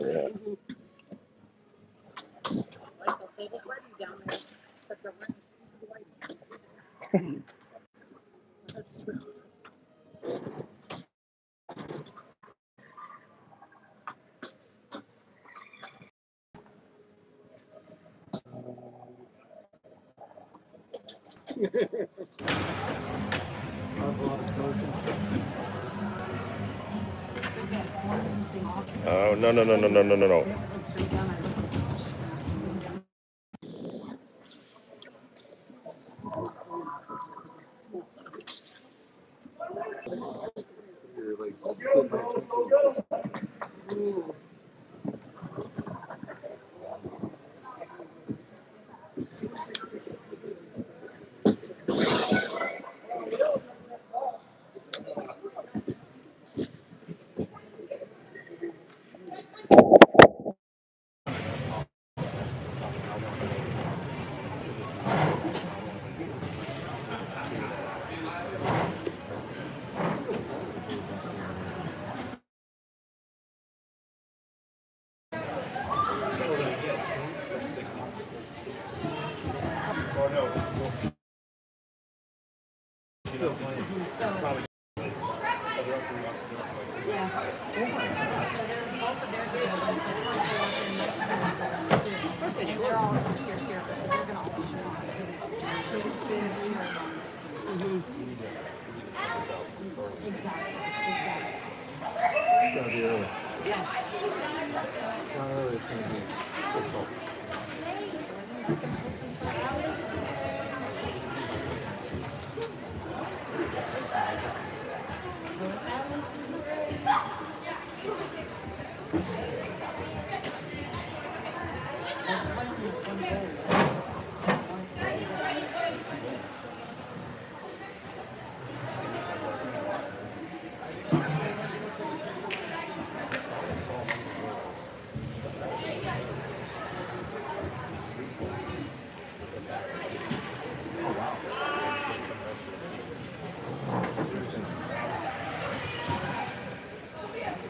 Yeah. Oh, no, no, no, no, no, no, no, no. It's gonna be early. It's not early, it's gonna be difficult.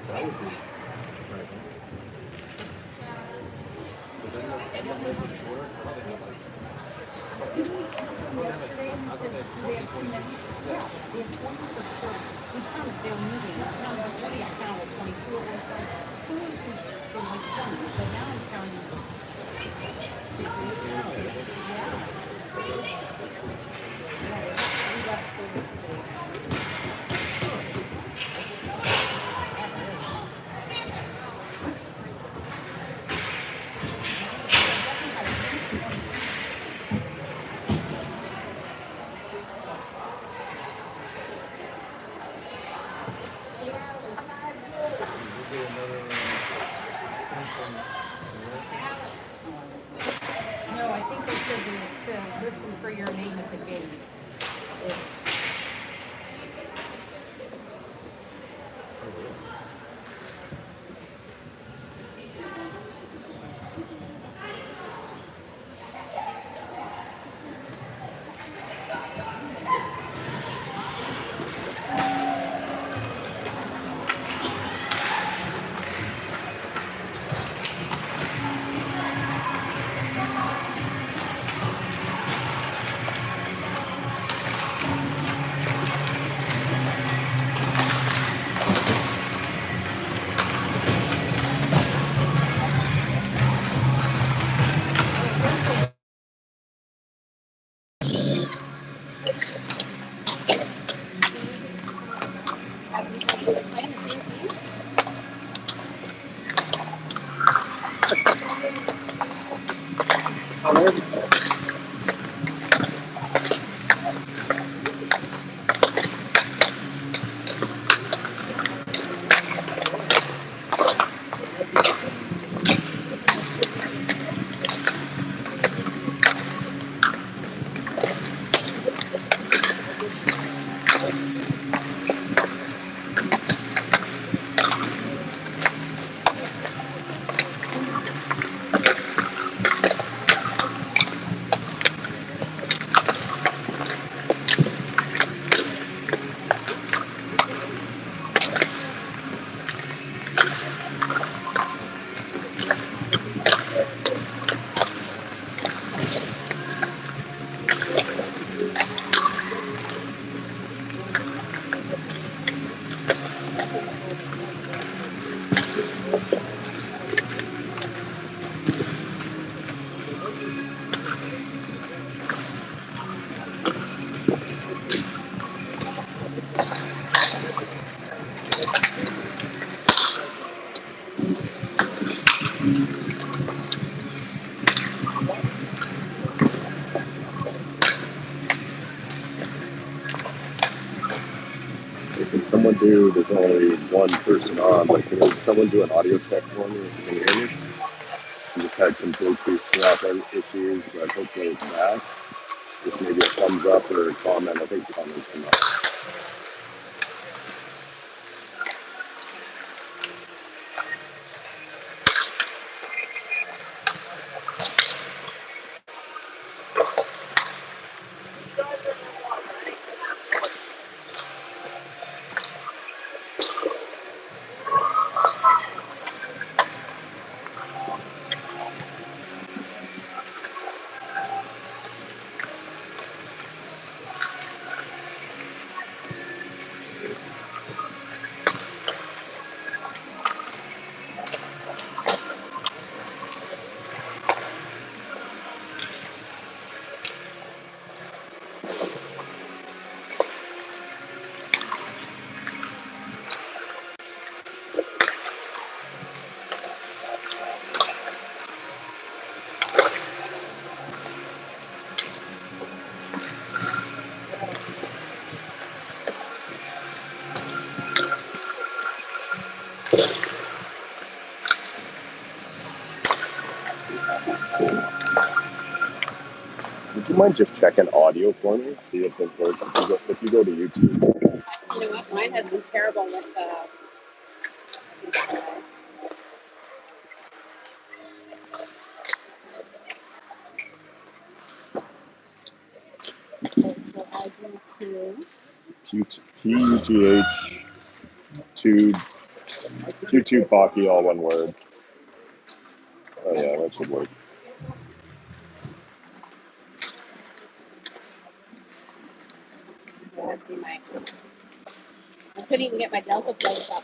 That would be surprising. But then the make it shorter. Yesterday, and he said, do they have 2 minutes? Yeah, they have 20 for sure. We counted, they were moving. I counted 20, I counted 22 at one point. Someone was like 20, but now I'm counting. We left quarters today. We'll get another thing from No, I think they said to listen for your name at the gate. If Can someone do, there's only one person on, but can someone do an audio check for me if you can hear me? I just had some Bluetooth swapping issues, but hopefully it's back. Just maybe a thumbs up or a comment. I think comments come up. Would you mind just checking audio for me? See if it works. If you go to YouTube. You know what? Mine has been terrible with okay, so I do two. PUTH 2 Q2 Pocky, all one word. Oh yeah, that should work. I see my. I couldn't even get my Delta plates up.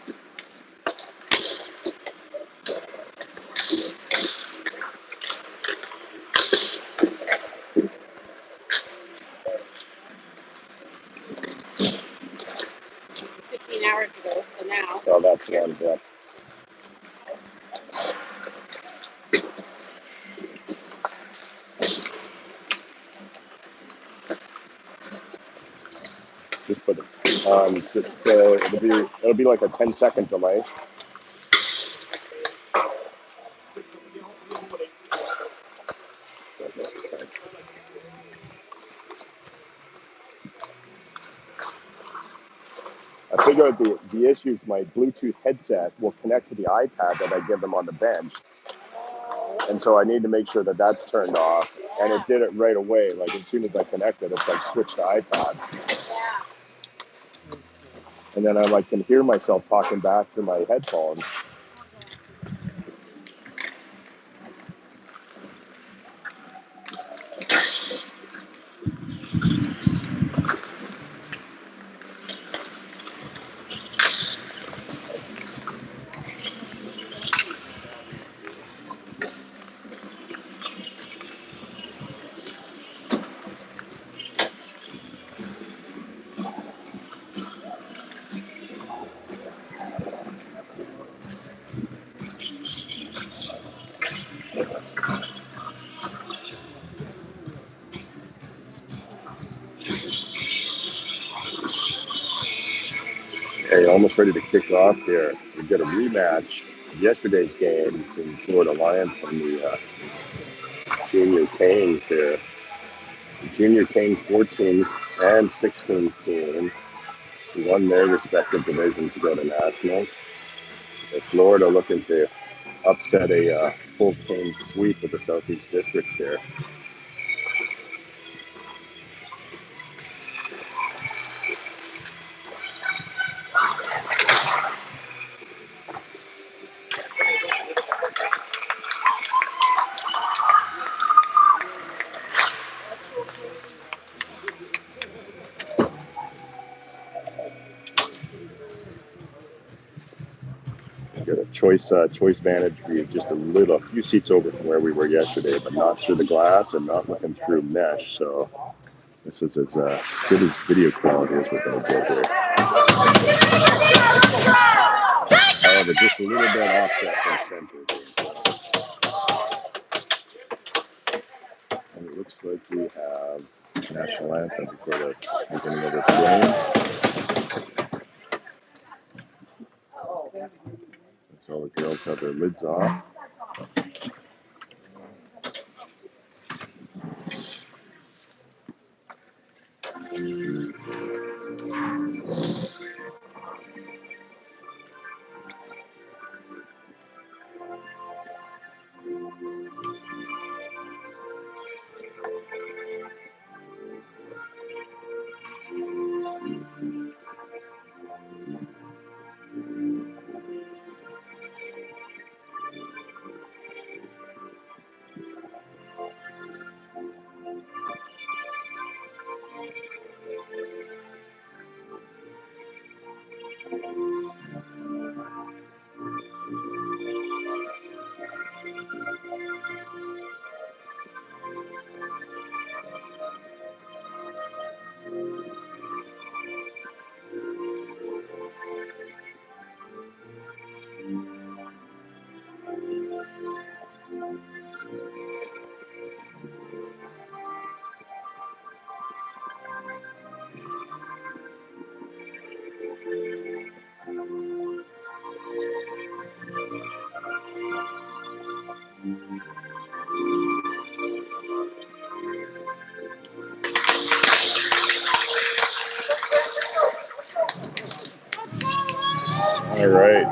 It was 15 hours ago, so now. Oh, that's the end, yeah. Just put it. So it'll be like a 10-second delay. I figure out the issue is my Bluetooth headset will connect to the iPad that I give them on the bench. And so I need to make sure that that's turned off. And it did it right away. Like as soon as I connected, it's like switch to iPad. Yeah. And then I like can hear myself talking back through my headphones. Hey, almost ready to kick off here. We get a rematch of yesterday's game between Florida Lions and the Junior Canes here. The Junior Canes 14s and 16s team won their respective divisions to go to nationals. With Florida looking to upset a full Canes sweep of the Southeast Districts here. got a choice vantage view, just a few seats over from where we were yesterday, but not through the glass and not looking through mesh. So this is as good as video quality as we're going to get here. However, just a little bit offset from center here. And it looks like we have national anthem before the beginning of this game. So all the girls have their lids off. All right.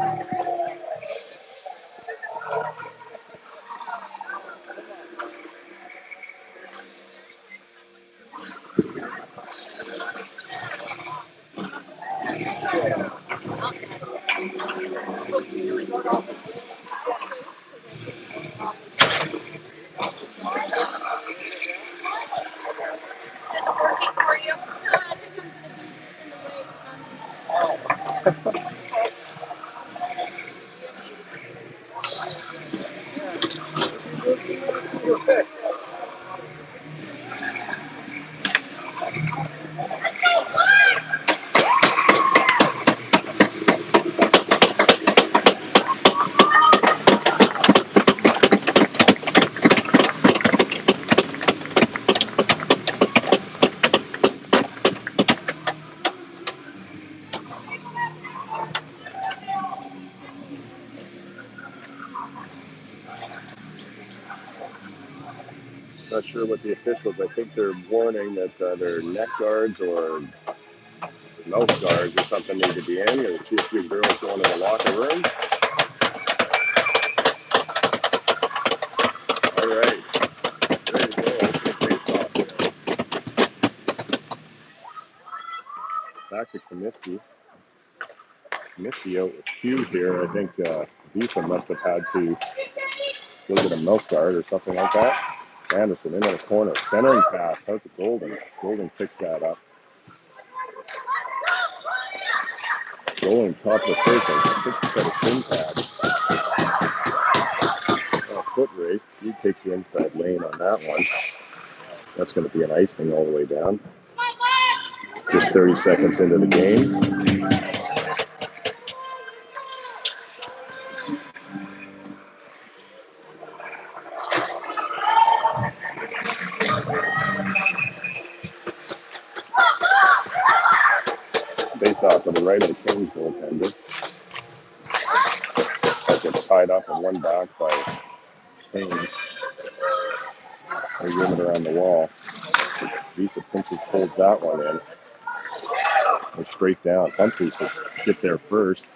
Not sure what the officials, I think they're warning that their neck guards or mouth guards or something need to be in. You'll see a few girls going to the locker room. All right. Ready to go. Open face off here. Back to Comiskey. Comiskey out with Hugh here. I think Visa must have had to go get a mouth guard or something like that. Anderson into the corner. Centering pass out to Golden. Golden picks that up. Rolling top of the circle. I think she's got a shin pad. Foot race. He takes the inside lane on that one. That's going to be an icing all the way down. Just 30 seconds into the game. Face off to the right of the Kings goaltender. That gets tied up and one back by Kings. They rim it around the wall. Visa pinches, holds that one in. They're straight down. Humphries will get there first.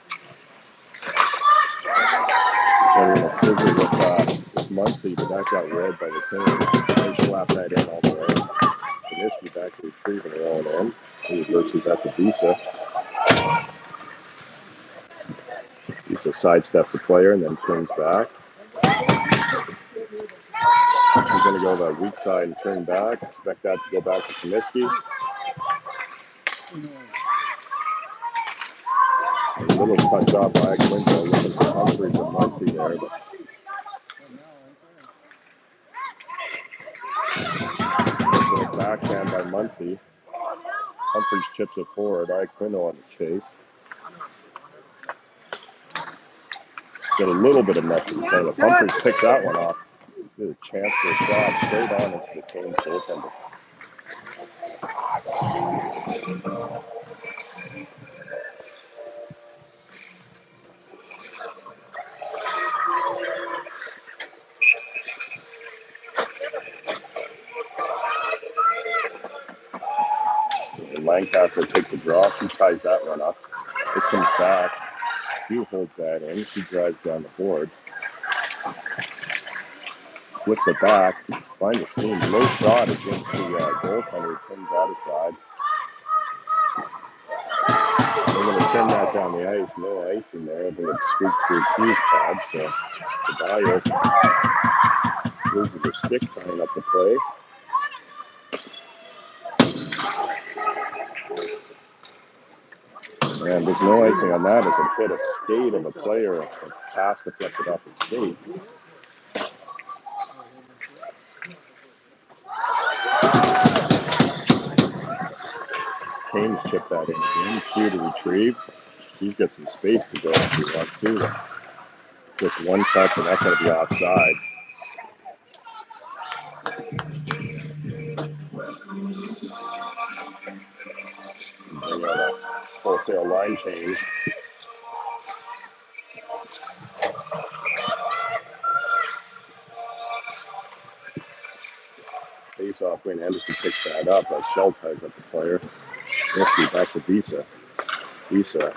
They're going to scissor with Muncie, but that got read by the Kings. They slap that in all the way. Comiskey back to retrieving her own end. He reverses that to Visa. Visa sidesteps the player and then turns back. He's going to go to the weak side and turn back. Expect that to go back to Comiskey. A little touch off by Quinto, looking for Humphries and Muncy there, but a backhand by Muncy. Humphries chips it forward. Iaquinto on the chase. Get a little bit of message there. Humphries picks that one off. There's a chance for a shot straight on into the Canes goaltender. And Lancaster takes the draw. She ties that one up. It comes back. Hugh holds that in. She drives down the boards. Flips it back. Finds a seam. Low shot against the goaltender. Turns that aside. They're going to send that down the ice. No icing there. I think it's scooped through Hughes' pad. So Ceballos loses her stick tying up the play. And there's no icing on that as it hit a skate of a player. A pass deflected off the skate. Canes chip that in again. Hugh to retrieve. He's got some space to go if he wants to. With one touch, and that's going to be offside. Bring out a wholesale line change. Face off win. Anderson picks that up. Shell ties up the player. Risky back to Visa. Visa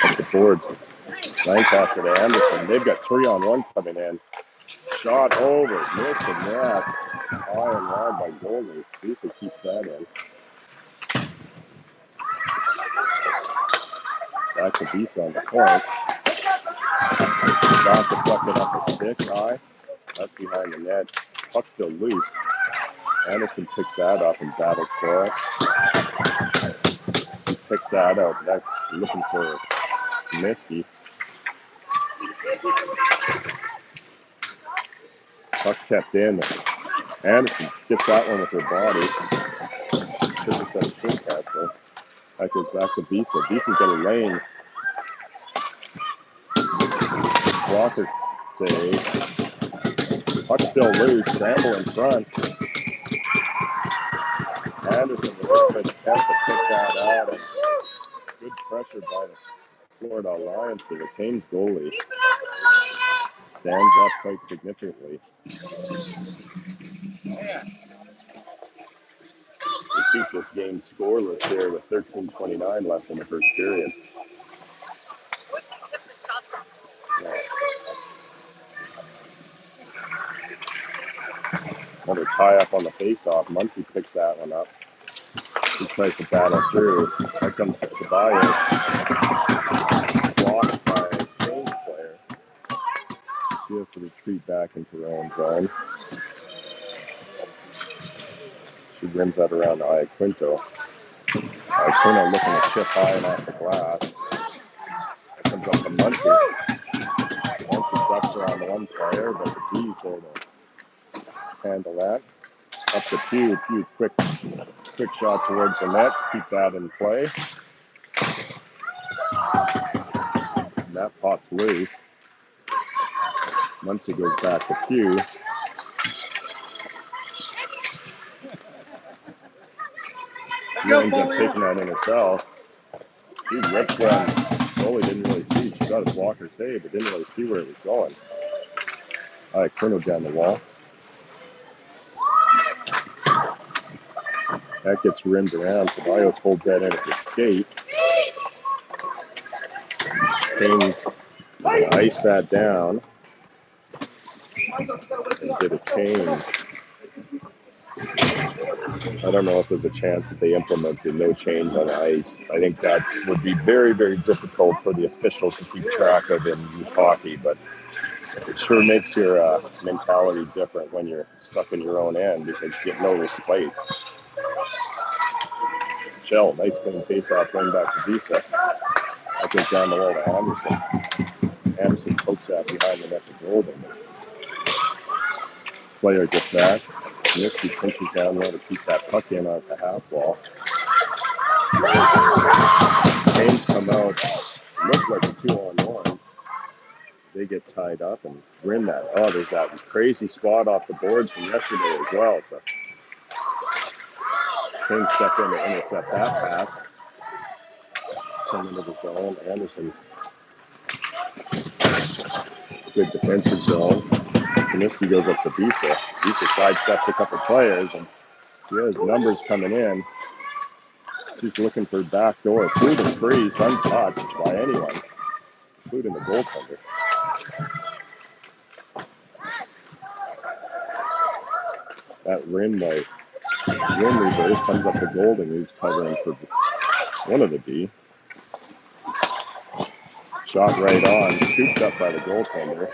up the boards. Lancaster to Anderson. They've got 3-on-1 coming in. Shot over. Missed the net. High and wide by Goldie. Visa keeps that in. Back to Visa on the point. Shot deflected off the stick. High. That's behind the net. Puck still loose. Anderson picks that up and battles for it. He picks that out. That's looking for Minsky. Puck kept in. Anderson gets that one with her body. Should have done a short catch though. That goes back to Visa. Visa's got a lane. Walker save. Puck still loose. Scramble in front. Anderson with a good attempt to pick that out. And good pressure by the Florida Alliance for the Canes goalie. Stands up quite significantly. We keep this game scoreless here with 13:29 left in the first period. Another tie-up on the face-off. Muncy picks that one up. He tries to battle through. Here comes Ceballos. Blocked by a Canes player. She has to retreat back into her own zone. She rims that around to Iaquinto. Iaquinto looking to chip high and off the glass. Comes up to Muncy. Muncy ducks around the one player, but the D's there to handle that. Up to Pugh. Pugh quick shot towards the net to keep that in play. And that pops loose. Muncy goes back to Pugh. He ends up taking that in herself. He rips one. Goalie didn't really see. She got a blocker save, but didn't really see where it was going. All right, Colonel down the wall. That gets rimmed around. Ceballos holds that in at the skate. Canes ice that down and get a change. I don't know if there's a chance that they implemented no change on ice. I think that would be very, very difficult for the officials to keep track of in youth hockey, but it sure makes your mentality different when you're stuck in your own end because you get no respite. Shell, nice clean face-off going back to Visa. That goes down the wall to Anderson. Anderson pokes that behind the net to Golden. Player gets that. Comiskey cinches down low to keep that puck in on the half wall. Canes come out. Looks like a 2-on-1. They get tied up and win that. Oh, there's that crazy spot off the boards from yesterday as well. So Canes step in to intercept that pass. Come into the zone. Anderson, good defensive zone. Comiskey goes up to Visa. Visa sidesteps a couple players, and he has numbers coming in. She's looking for back door. Food and freeze, untouched by anyone, including the goaltender. That rim reverse comes up to Golden, who's covering for one of the D. Shot right on, scooped up by the goaltender.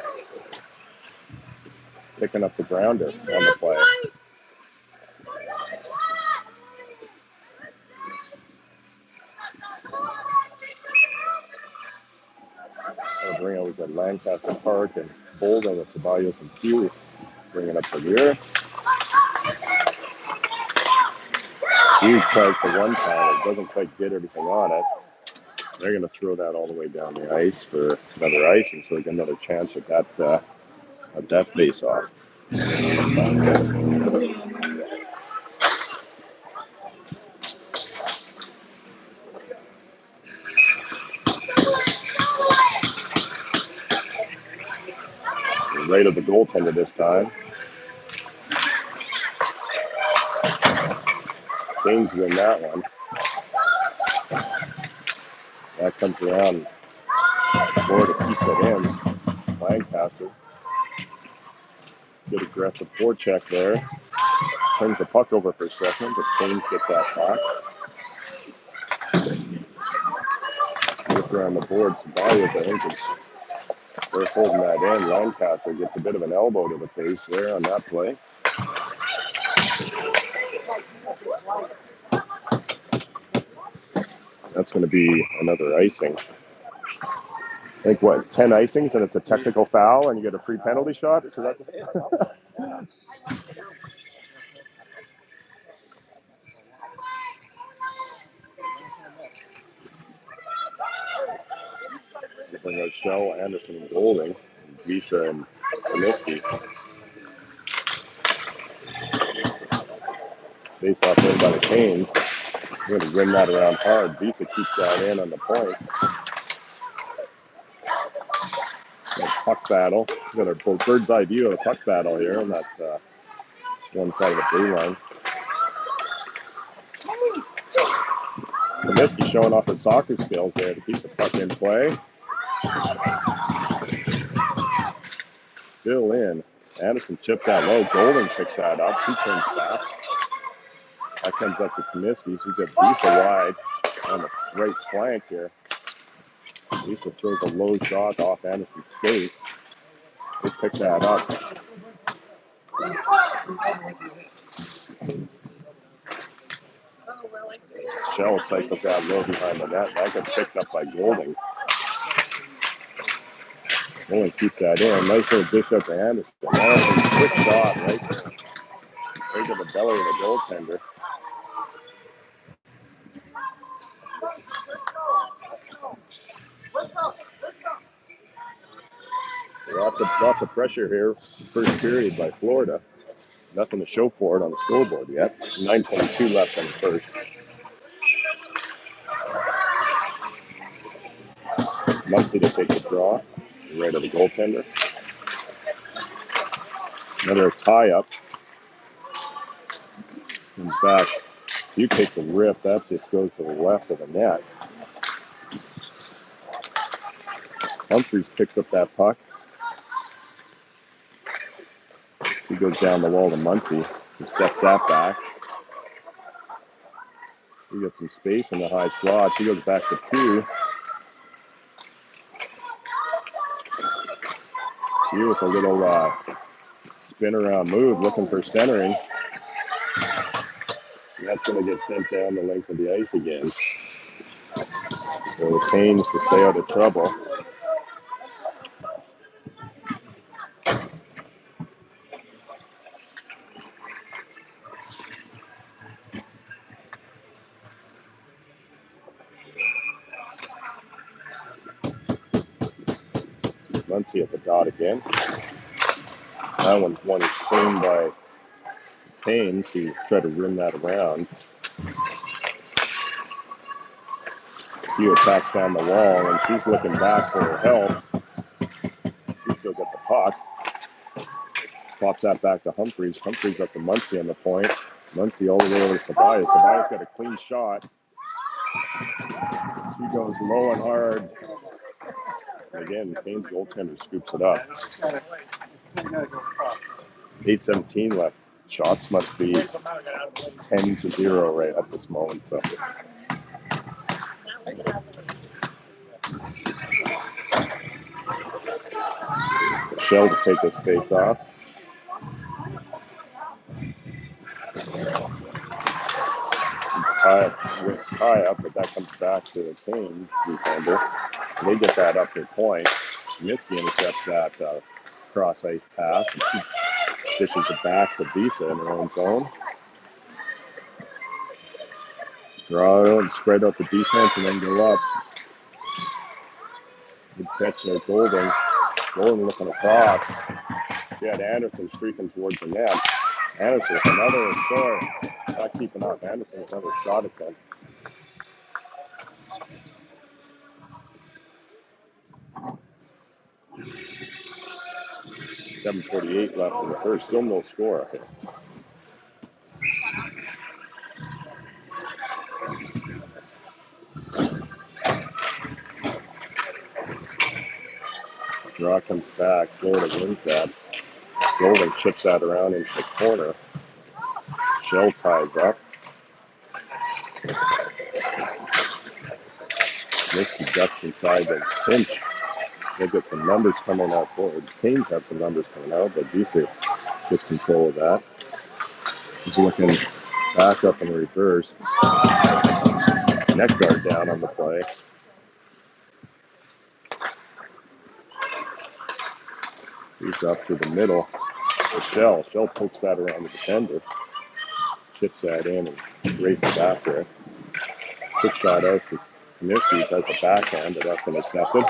Picking up the grounder on the play. I'll bring over to Lancaster Park and Bolden with Ceballos and Pugh. Bring it up to the earth. Pugh tries the one time, it doesn't quite get everything on it. They're going to throw that all the way down the ice for another icing, so they get another chance at that face-off. Right of the goaltender this time. Canes win that one. That comes around. Florida keeps it in. Lancaster. Good aggressive forecheck there. Turns the puck over for a second, but Canes get that back. Look around the board. Ceballos, I think, they're holding that in. Lancaster gets a bit of an elbow to the face there on that play. That's going to be another icing. I think, 10 icings, and it's a technical foul, and you get a free penalty shot? So that... They bring out Shell, Anderson, and Golding, and Visa and Comiskey. Face off in by the Canes. They're going to rim that around hard. Visa keeps that in on the point. Puck battle. We've got our bird's eye view of the puck battle here on that one side of the blue line. Comiskey showing off his soccer skills there to keep the puck in play. Still in. Anderson chips that low. Golden picks that up. He turns that. That comes up to Comiskey. So he's got Visa wide on the right flank here. Visa throws a low shot off Anderson's skate. They pick that up. Shell cycles out low behind the net. That gets picked up by Golding. Golding keeps that in. Nice little dish up to Anderson. Anderson, quick shot right to the belly of the goaltender. Lots of pressure here. First period by Florida. Nothing to show for it on the scoreboard yet. 9:22 left in the first. Muncy to take the draw. Right of the goaltender. Another tie-up. Comes back. You take the rip. That just goes to the left of the net. Humphries picks up that puck. He goes down the wall to Muncy. He steps that back. We got some space in the high slot. He goes back to Pugh. Pugh with a little spin around move, looking for centering. And that's going to get sent down the length of the ice again. for the Canes to stay out of trouble. Muncie at the dot again. That one is cleaned by Canes, who tried to rim that around. Hugh attacks down the wall, and she's looking back for her help. She's still got the puck. Pops that back to Humphreys. Humphreys up to Muncie on the point. Muncie all the way over to Sabias. Sabias got a clean shot. He goes low and hard. And again, Canes goaltender scoops it up. 8:17 left. Shots must be 10-0 right at this moment. So. Shell to take this face off. Tie up, but that comes back to the Canes defender. They get that up their point. Comiskey intercepts that cross ice pass and she dishes it back to Bisa in her own zone. Draw it and spread out the defense and then go up. Good catch there, Golding. Golding looking across. She had Anderson streaking towards the net. Anderson with another short. Not keeping up. Anderson with another shot attempt. .7:48 left in the third. Still no score. Draw comes back. Florida wins that. Golding chips that around into the corner. Shell ties up. Misty ducks inside the pinch. They've got some numbers coming out forward. Canes have some numbers coming out, but Bisa gets control of that. He's looking back up in reverse. Neck guard down on the play. He's up to the middle. The Shell pokes that around the defender. Chips that in and races after it. Quick shot out to Comiskey. Does a backhand, but that's intercepted.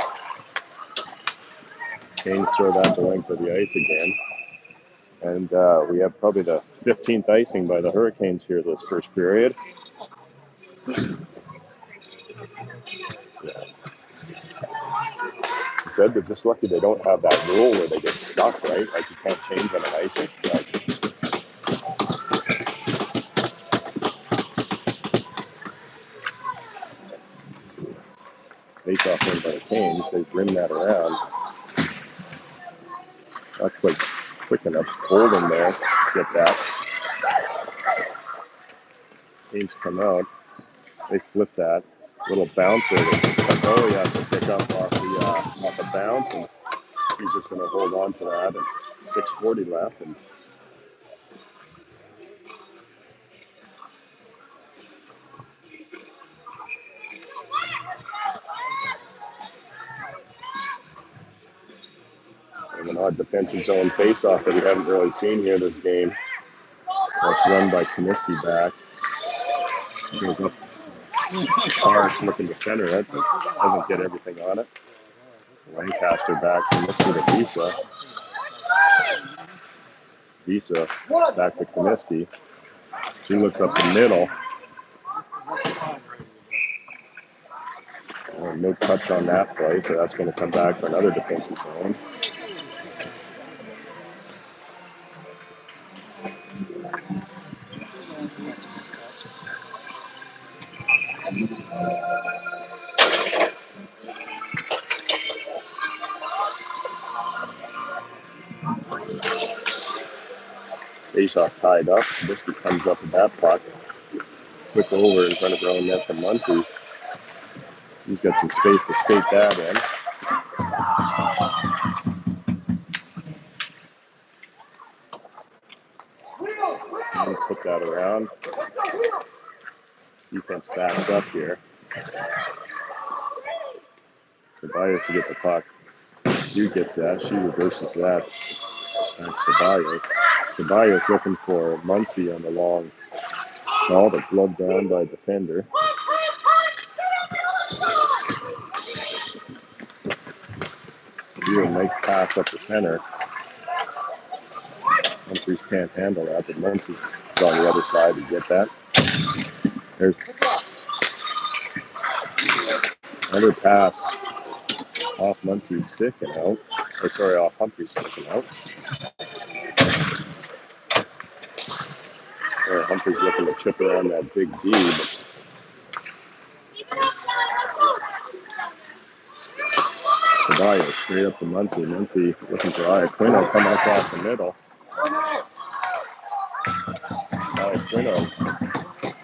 Canes throw that the length of the ice again. And we have probably the 15th icing by the Hurricanes here this first period. Yeah. I said they're just lucky they don't have that rule where they get stuck, right? Like you can't change on an icing. But face off in by the Canes, they rim that around. Not quite quick enough. Golding there, get that. Canes come out. They flip that. Little bouncer that Carboli has to pick up off the bounce, and he's just going to hold on to that. And 6:40 left, and an odd defensive zone face-off that we haven't really seen here this game. That's run by Comiskey back. He goes up hard, looking to center it, but doesn't get everything on it. Lancaster back, Comiskey to Bisa. Bisa back to Comiskey. She looks up the middle. No touch on that play, so that's going to come back for another defensive zone. Face-off tied up. Comiskey comes up with that puck. Quick over in front of her own net to Muncie. He's got some space to skate that in. Let's put that around. Defense backs up here. Ceballos to get the puck. She gets that. She reverses that. And Ceballos. Ceballos looking for Muncy on the long ball, but gloved down by a defender. Here, a nice pass up the center. Humphries can't handle that, but Muncy's on the other side to get that. There's another pass off Muncy's stick and out. Or sorry, off Humphries' stick and out. Humphries looking to chip around that big D, but Ceballos straight up to Muncy. Muncy looking for Iaquino coming across the middle. Iaquino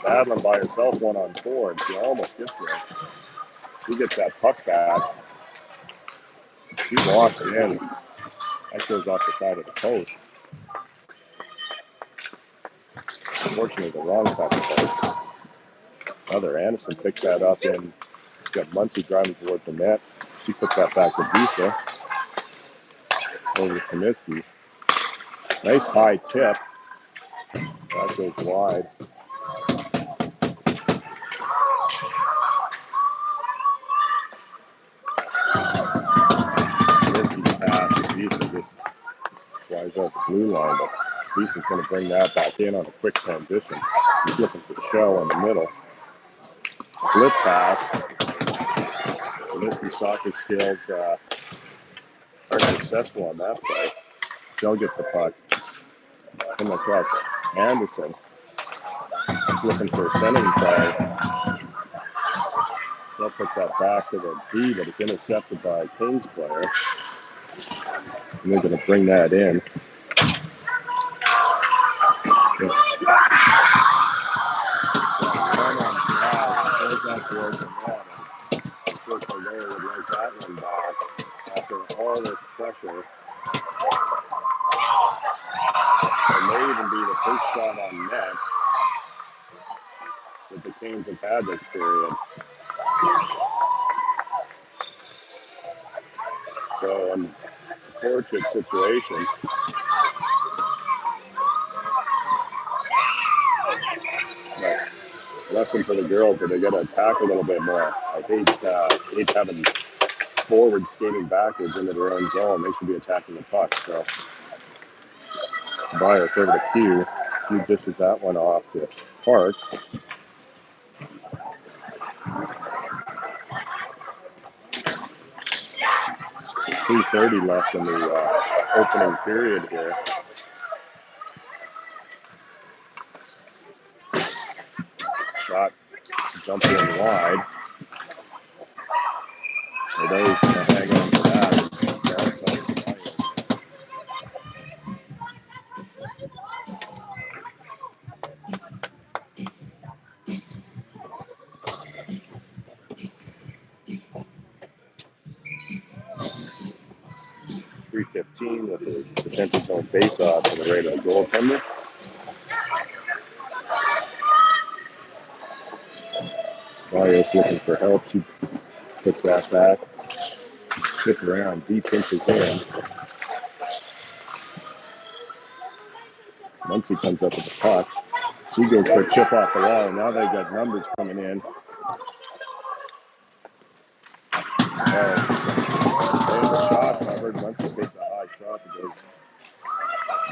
battling by herself 1-on-4, and she almost gets there. She gets that puck back. She walks in. That goes off the side of the post. Unfortunately, the wrong side of the post. Heather Anderson picks that up, and got Muncy driving towards the net. She puts that back to Visa. Over to Comiskey. Nice high tip. That goes wide. Comiskey's pass. Visa just flies out the blue line, but Visa's going to bring that back in on a quick transition. He's looking for Shell in the middle. Flip pass. Comiskey's soccer skills aren't successful on that play. Shell gets the puck. Come across Anderson. He's looking for a centering play. Shell puts that back to the D, but it's intercepted by a Kings player. And they're going to bring that in. One on drive, goes that towards the net. Unfortunately, Larry would like that one back after all this pressure. It may even be the first shot on net that the Canes have had this period. So, unfortunate situation. But lesson for the girls that they got to attack a little bit more. I hate having forward skating backwards into their own zone. They should be attacking the puck. So, Tobias over to Q. Q dishes that one off to Park. 3:30 left in the opening period here. Shot jumped in wide. Bordeaux's going to hang on to that. 3:15 with the defensive zone face-off for the Raiders goaltender. Barrios looking for help. She puts that back. Chip around. D pinches in. Muncy comes up with the puck. She goes for a chip off the wall. Now they've got numbers coming in. There's a shot covered. Muncy takes a high shot that goes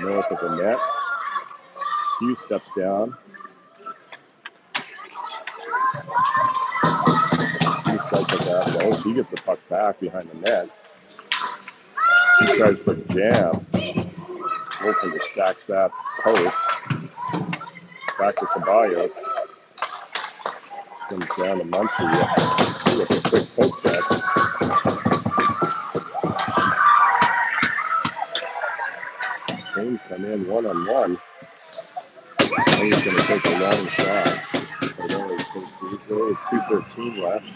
north of the net. Hughes steps down. He cycles that low. She gets the puck back behind the net. He tries for a jam. Wolfinger stacks that post. Back to Ceballos. Comes down to Muncy. With a quick poke check. Canes come in one-on-one. He's going to take a long shot. But only 2:13 left.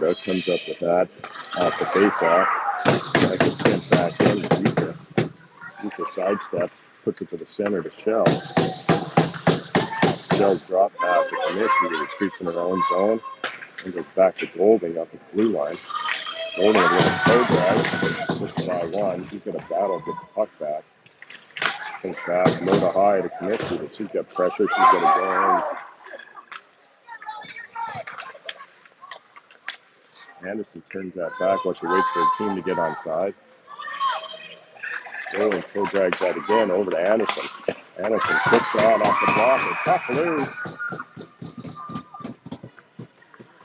Florida comes up with that off the face-off. That gets sent back in. Lisa sidesteps, puts it to the center to Shell. Shell's drop pass to Comiskey, who retreats in her own zone and goes back to Golding up at the blue line. Golding with a toe drag, puts by one. She's got a battle to get the puck back. Comes back, low to high to Comiskey, but she's got pressure. She's got to go in. Anderson turns that back while she waits for her team to get on side. Golding toe drags that again over to Anderson. Anderson quick shot off the block and tough loose.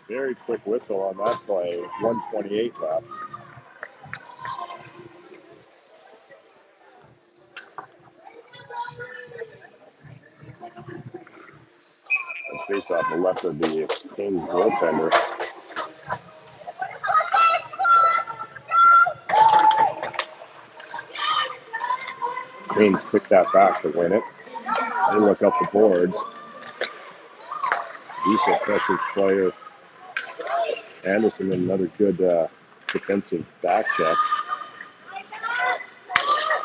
Very quick whistle on that play. 1:28 left. Face off the left of the Kings goaltender. Canes pick that back to win it. They look up the boards. Decent pressure player. Anderson with another good defensive back check.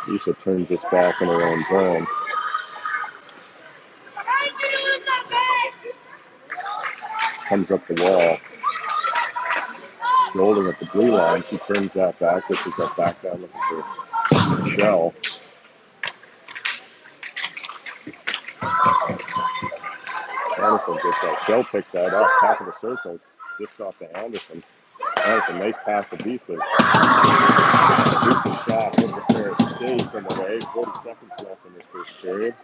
Lisa turns this back in her own zone. Comes up the wall. Golding at the blue line. She turns that back. This is that back down looking for Shell. Anderson gets that. Shell picks that up. Top of the circle. Just off to Anderson. Anderson, nice pass to Beeson. Beeson shot hits a pair of skates in the way. 40 seconds left in this first period.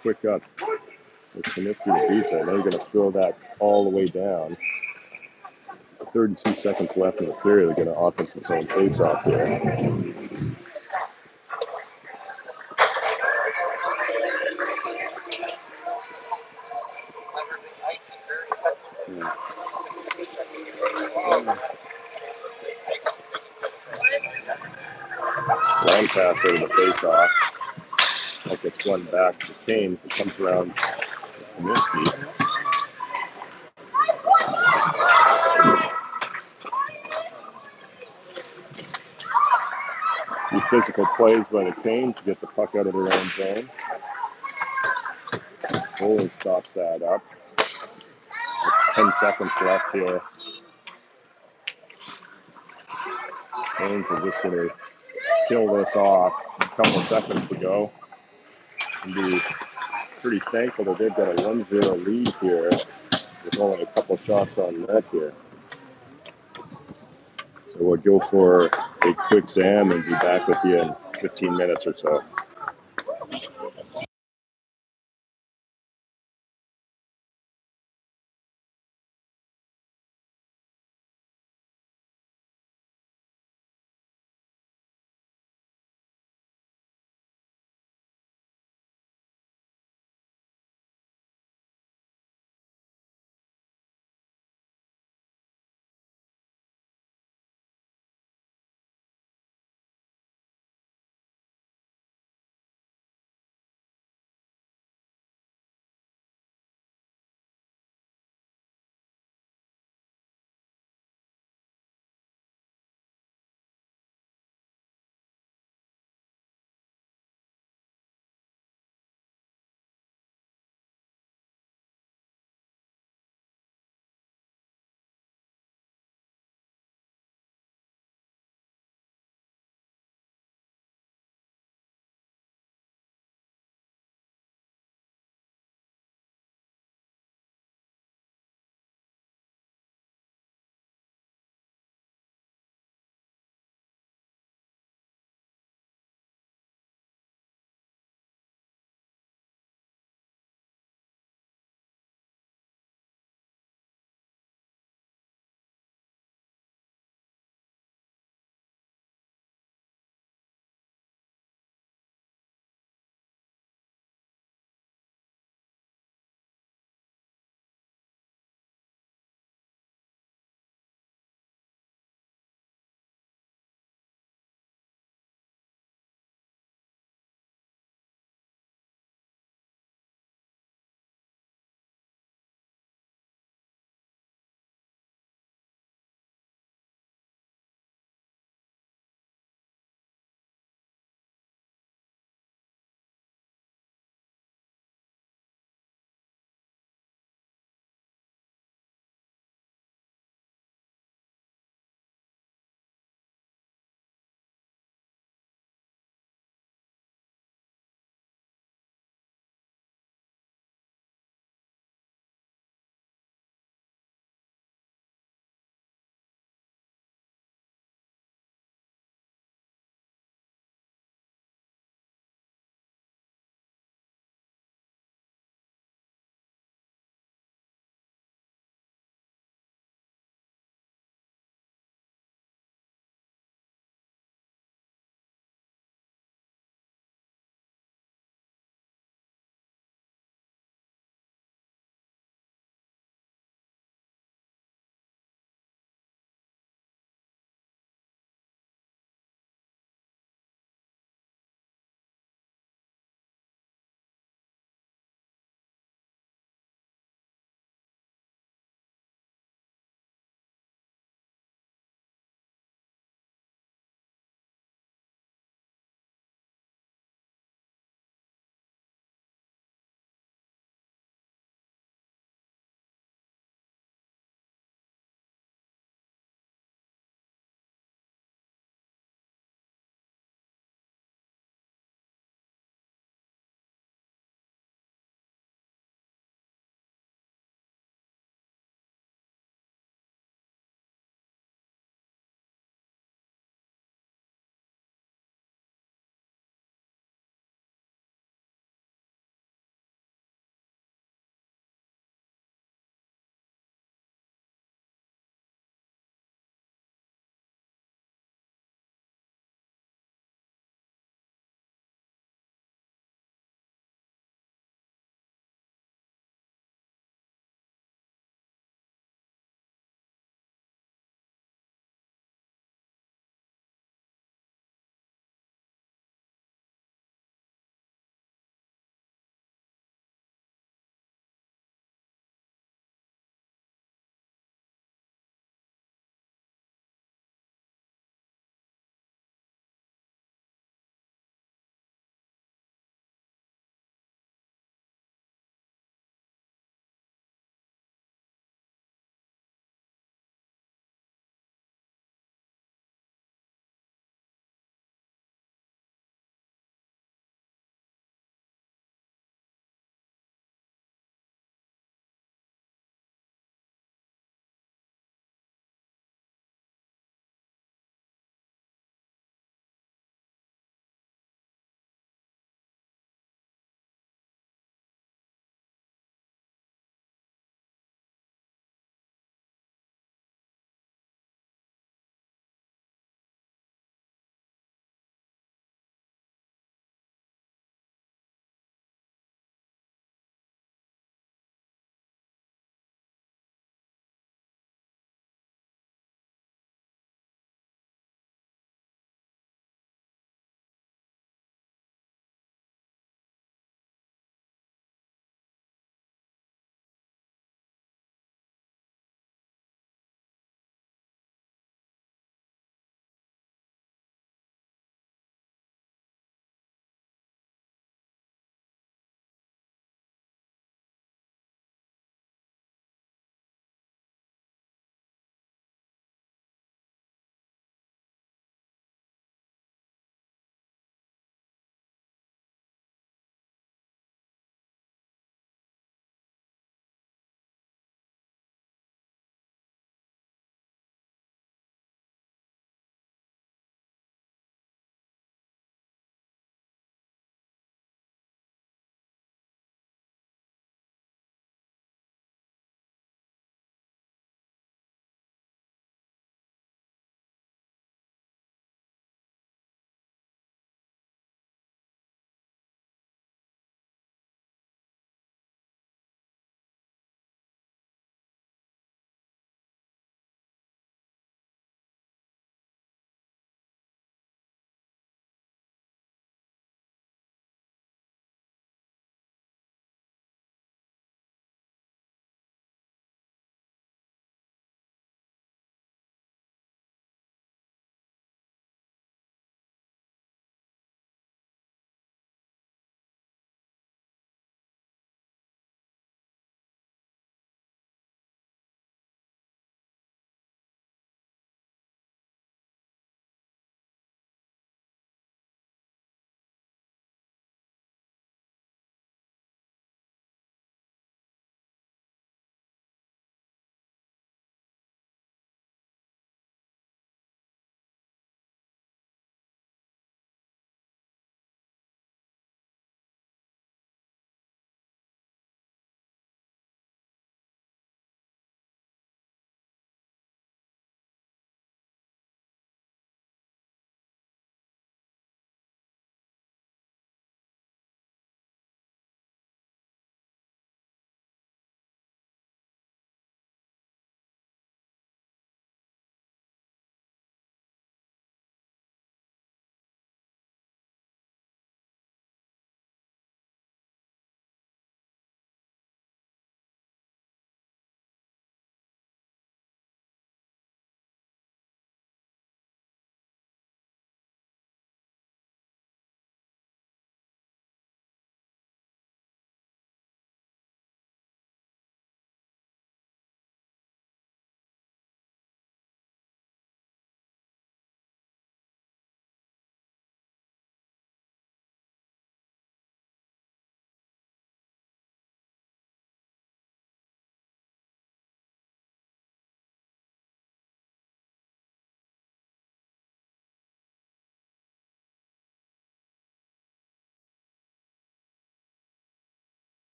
Quick up with Comiskey to Beeson. They're going to throw that all the way down. 32 seconds left in the period. They're going to offense its own face-off here. Lancaster to the face-off. That gets one back to the Canes. It comes around Comiskey. These physical plays by the Canes to get the puck out of their own zone. Goalie stops that up. It's 10 seconds left here. Canes are just going to kill this off. A couple of seconds to go. And be pretty thankful that they've got a 1-0 lead here with only a couple shots on net here. So we'll go for a quick Zam and be back with you in 15 minutes or so.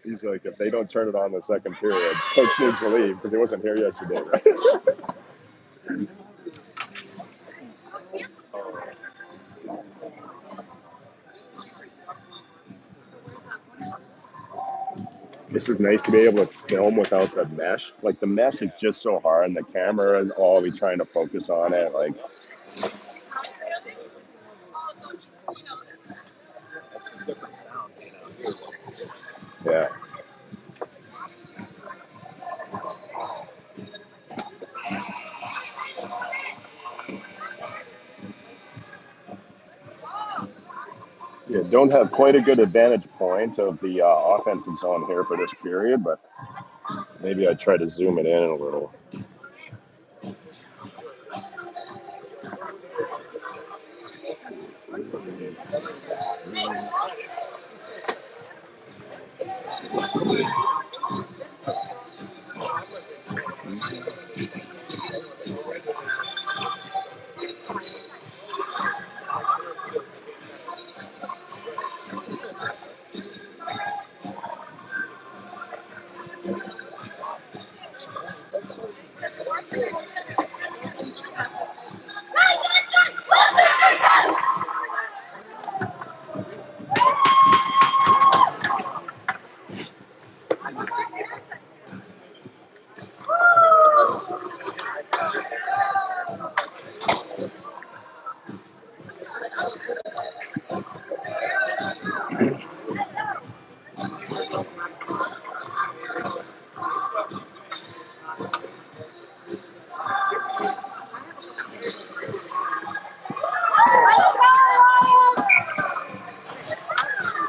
He's like, if they don't turn it on the second period, coach needs to leave because he wasn't here yesterday, right? This is nice to be able to film without the mesh. Like the mesh is just so hard, and the camera is always trying to focus on it. Like, yeah. Yeah, don't have quite a good advantage point of the offensive zone here for this period, but maybe I try to zoom it in a little.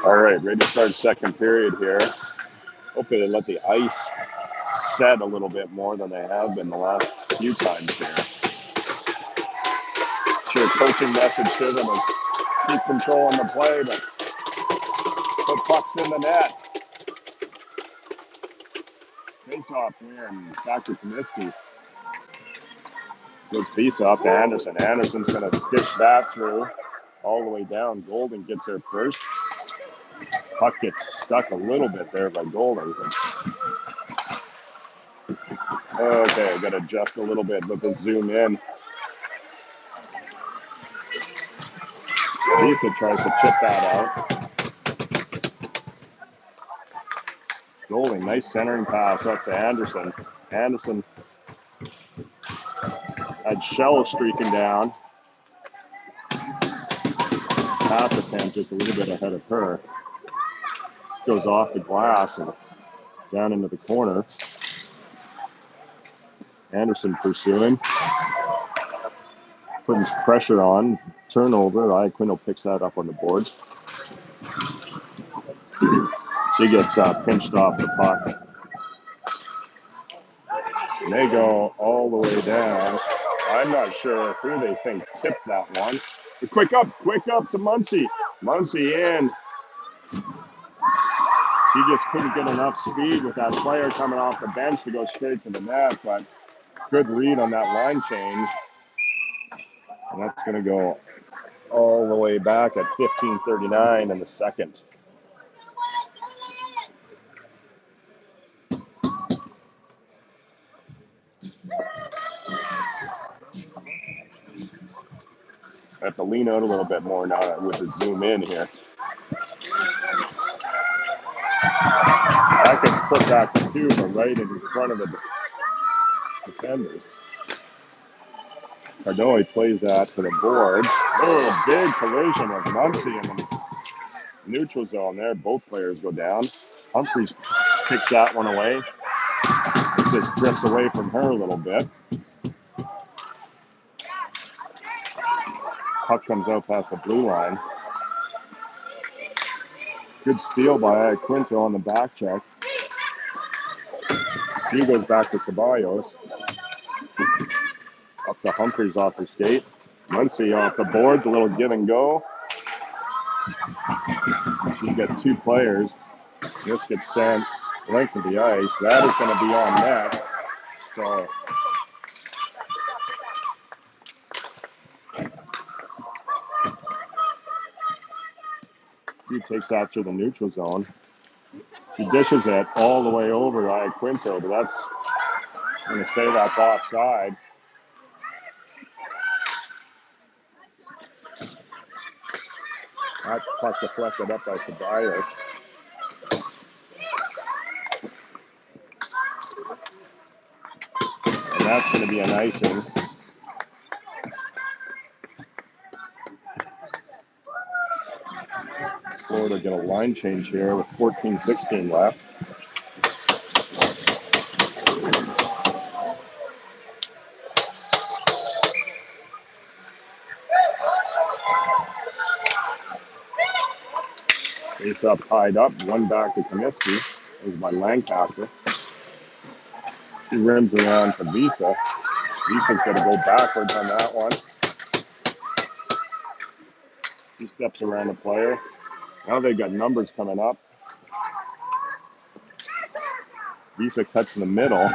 All right, ready to start second period here. Hopefully they let the ice set a little bit more than they have been the last few times here. Sure, coaching message to them is keep controlling the play, but put pucks in the net. Face off here, and back to Comiskey. Goes piece off to Anderson. Anderson's going to dish that through all the way down. Golden gets there first. Puck gets stuck a little bit there by Golden. Okay, I got to adjust a little bit with the zoom in. Lisa tries to chip that out. Golden, nice centering pass up to Anderson. Anderson had Shell streaking down. Pass attempt just a little bit ahead of her. Goes off the glass and down into the corner. Anderson pursuing. Putting pressure on. Turnover. Iaquinto picks that up on the boards. She gets pinched off the puck. And they go all the way down. I'm not sure who they think tipped that one. But quick up to Muncy. Muncy in. She just couldn't get enough speed with that player coming off the bench to go straight to the net, but good read on that line change. And that's going to go all the way back at 15:39 in the second. I have to lean out a little bit more now with the zoom in here. That gets put back to Cuba right in front of the defenders. Cardone plays that to the board. Oh, big collision of Muncy in the neutral zone there. Both players go down. Humphries kicks that one away. It just drifts away from her a little bit. Puck comes out past the blue line. Good steal by Iaquinto on the back check. He goes back to Ceballos. Up to Humphries off her skate. Muncy off the boards, a little give and go. She's got two players. This gets sent length of the ice. That is going to be on net. So he takes that through the neutral zone. She dishes it all the way over to Iaquinto, but that's, I'm going to say that's offside. That puck deflected up by Tobias. And that's going to be an icing. Florida get a line change here with 14-16 left. Face up, tied up, one back to Comiskey. It was by Lancaster. He rims around to Visa. Visa's going to go backwards on that one. He steps around the player. Now they've got numbers coming up. Visa cuts in the middle.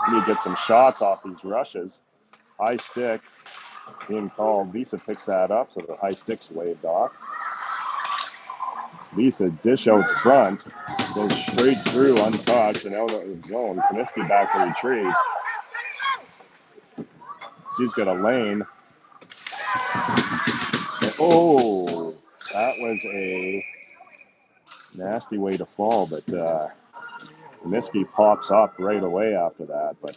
We need to get some shots off these rushes. High stick being called. Visa picks that up, so the high stick's waved off. Visa dish out front, goes straight through untouched and out of the zone. Comiskey back to retrieve. She's got a lane. And, oh, that was a nasty way to fall, but Comiskey pops up right away after that. But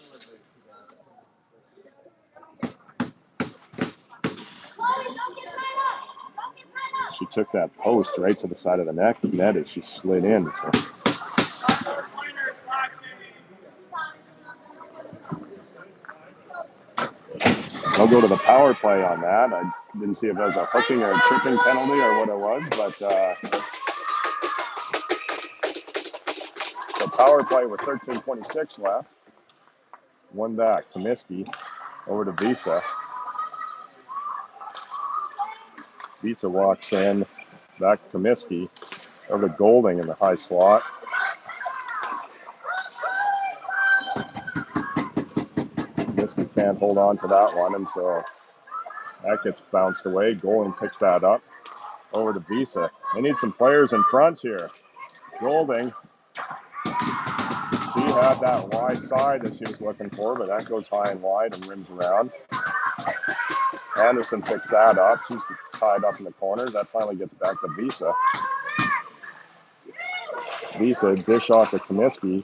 she took that post right to the side of the net as she slid in. So. They'll go to the power play on that. I didn't see if it was a hooking or a tripping penalty or what it was, but the power play with 13:26 left. One back, Comiskey over to Visa. Visa walks in, back to Comiskey, over to Golding in the high slot. Comiskey can't hold on to that one, and so that gets bounced away. Golding picks that up, over to Visa. They need some players in front here. Golding, she had that wide side that she was looking for, but that goes high and wide and rims around. Anderson picks that up. She's tied up in the corners. That finally gets back to Visa. Visa dish off to Comiskey.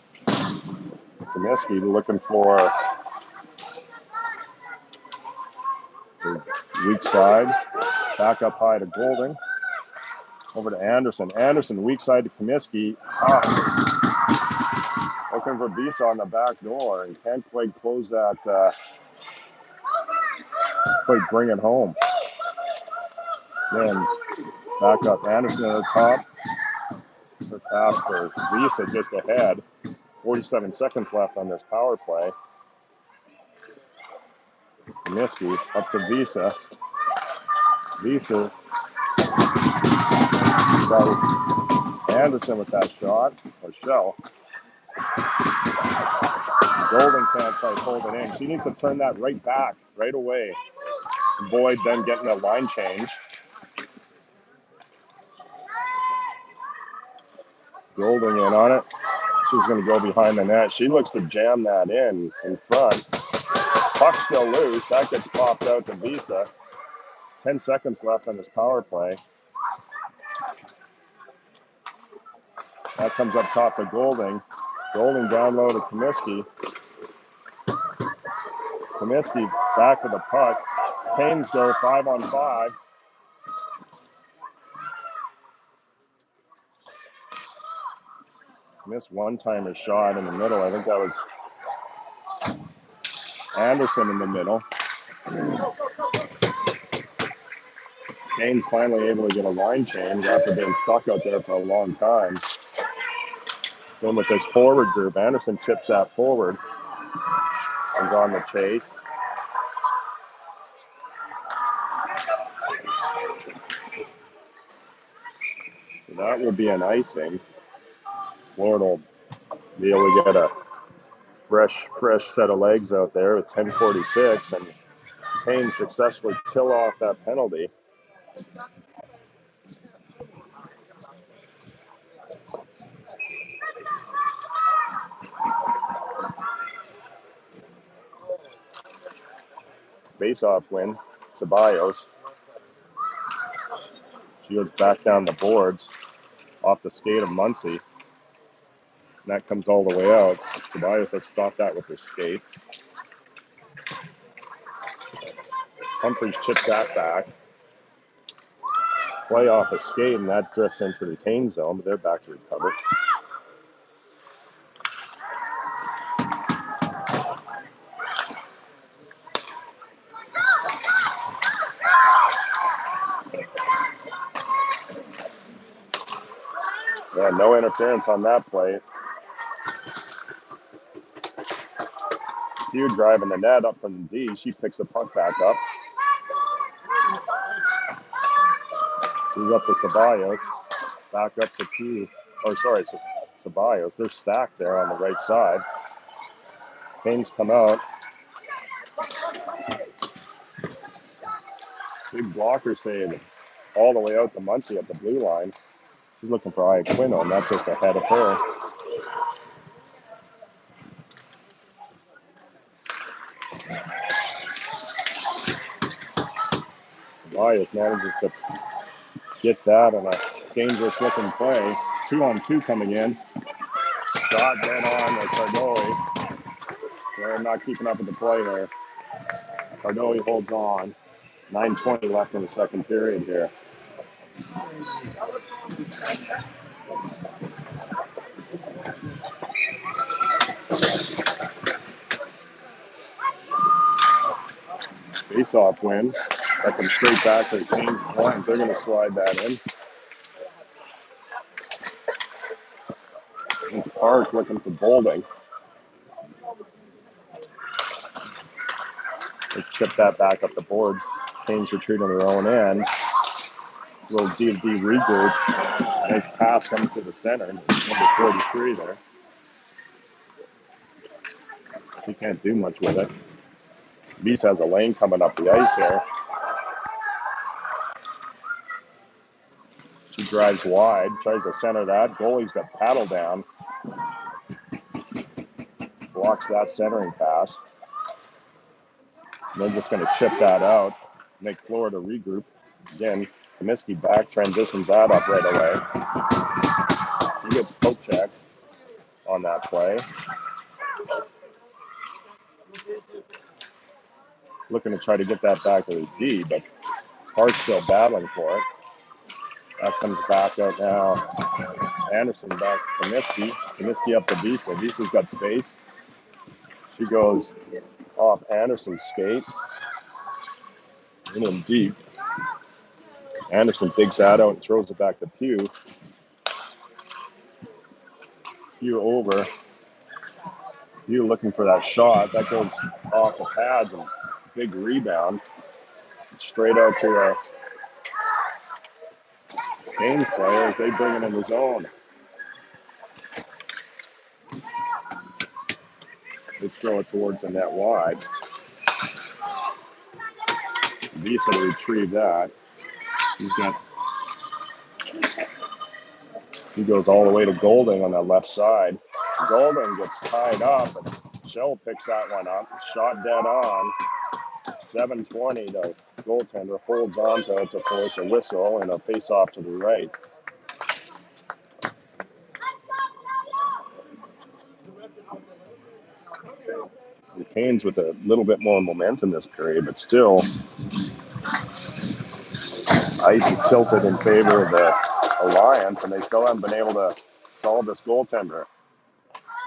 Comiskey looking for the weak side. Back up high to Golding. Over to Anderson. Anderson, weak side to Comiskey. Looking for Visa on the back door and can't quite close that, quite bring it home. Then back up Anderson at the top. Her pass for Visa just ahead. 47 seconds left on this power play. Comiskey up to Visa. Visa. So Anderson with that shot, or Shell. Golding can't quite hold it in. She needs to turn that right back, right away. Boyd then getting a line change. Golding in on it. She's going to go behind the net. She looks to jam that in front. Puck still loose. That gets popped out to Visa. 10 seconds left on this power play. That comes up top to Golding. Golding down low to Comiskey. Comiskey back with the puck. Canes go 5-on-5. Missed one-timer shot in the middle. I think that was Anderson in the middle. Canes finally able to get a line change after being stuck out there for a long time. Then with this forward group, Anderson chips that forward. He's on the chase. So that will be an icing. Florida will be able to get a fresh set of legs out there at 10:46, and Canes successfully kill off that penalty. Face-off win, Ceballos. She goes back down the boards off the skate of Muncie. And that comes all the way out. Ceballos has stopped that with her skate. Humphries chips that back. Play off a skate, and that drifts into the Kane zone, but they're back to recover. Yeah, no interference on that play. Hugh driving the net up from the D. She picks the puck back up. She's up to Ceballos. Back up to Hugh. Or sorry, Ceballos. They're stacked there on the right side. Kane's come out. Big blocker save all the way out to Muncie at the blue line. She's looking for Iaquinto, and that's just ahead of her. Ceballos manages to get that on a dangerous looking play. 2-on-2 coming in. Shot dead on by Cardoli. They're not keeping up with the play there. Cardoli holds on. 9:20 left in the second period here. Face-off win. That comes straight back to Kane's point. They're going to slide that in. It's Parks looking for Bolding. They chip that back up the boards. Kane's retreat on their own end. Little D&D regroup. Nice pass comes to the center. Number 43 there. He can't do much with it. Beast has a lane coming up the ice here. She drives wide, tries to center that. Goalie's got paddle down. Blocks that centering pass. And they're just going to chip that out. Make Florida regroup. Again, Comiskey back, transitions that up right away. He gets poke check on that play. Looking to try to get that back to the D, but Hart's still battling for it. That comes back out now. Anderson back to Comiskey. Comiskey up to Visa. Visa's got space. She goes off Anderson's skate. In deep. Anderson digs that out and throws it back to Pugh. Pugh over. Pugh looking for that shot. That goes off the pads and big rebound. Straight out to a Canes player as they bring it in the zone. They throw it towards the net wide. Visa to retrieve that. He goes all the way to Golding on that left side. Golding gets tied up, and Shell picks that one up. Shot dead on. 7:20. The goaltender holds on to it to force a whistle and a face-off to the right. The Canes with a little bit more momentum this period, but still, ice is tilted in favor of the Alliance, and they still haven't been able to solve this goaltender.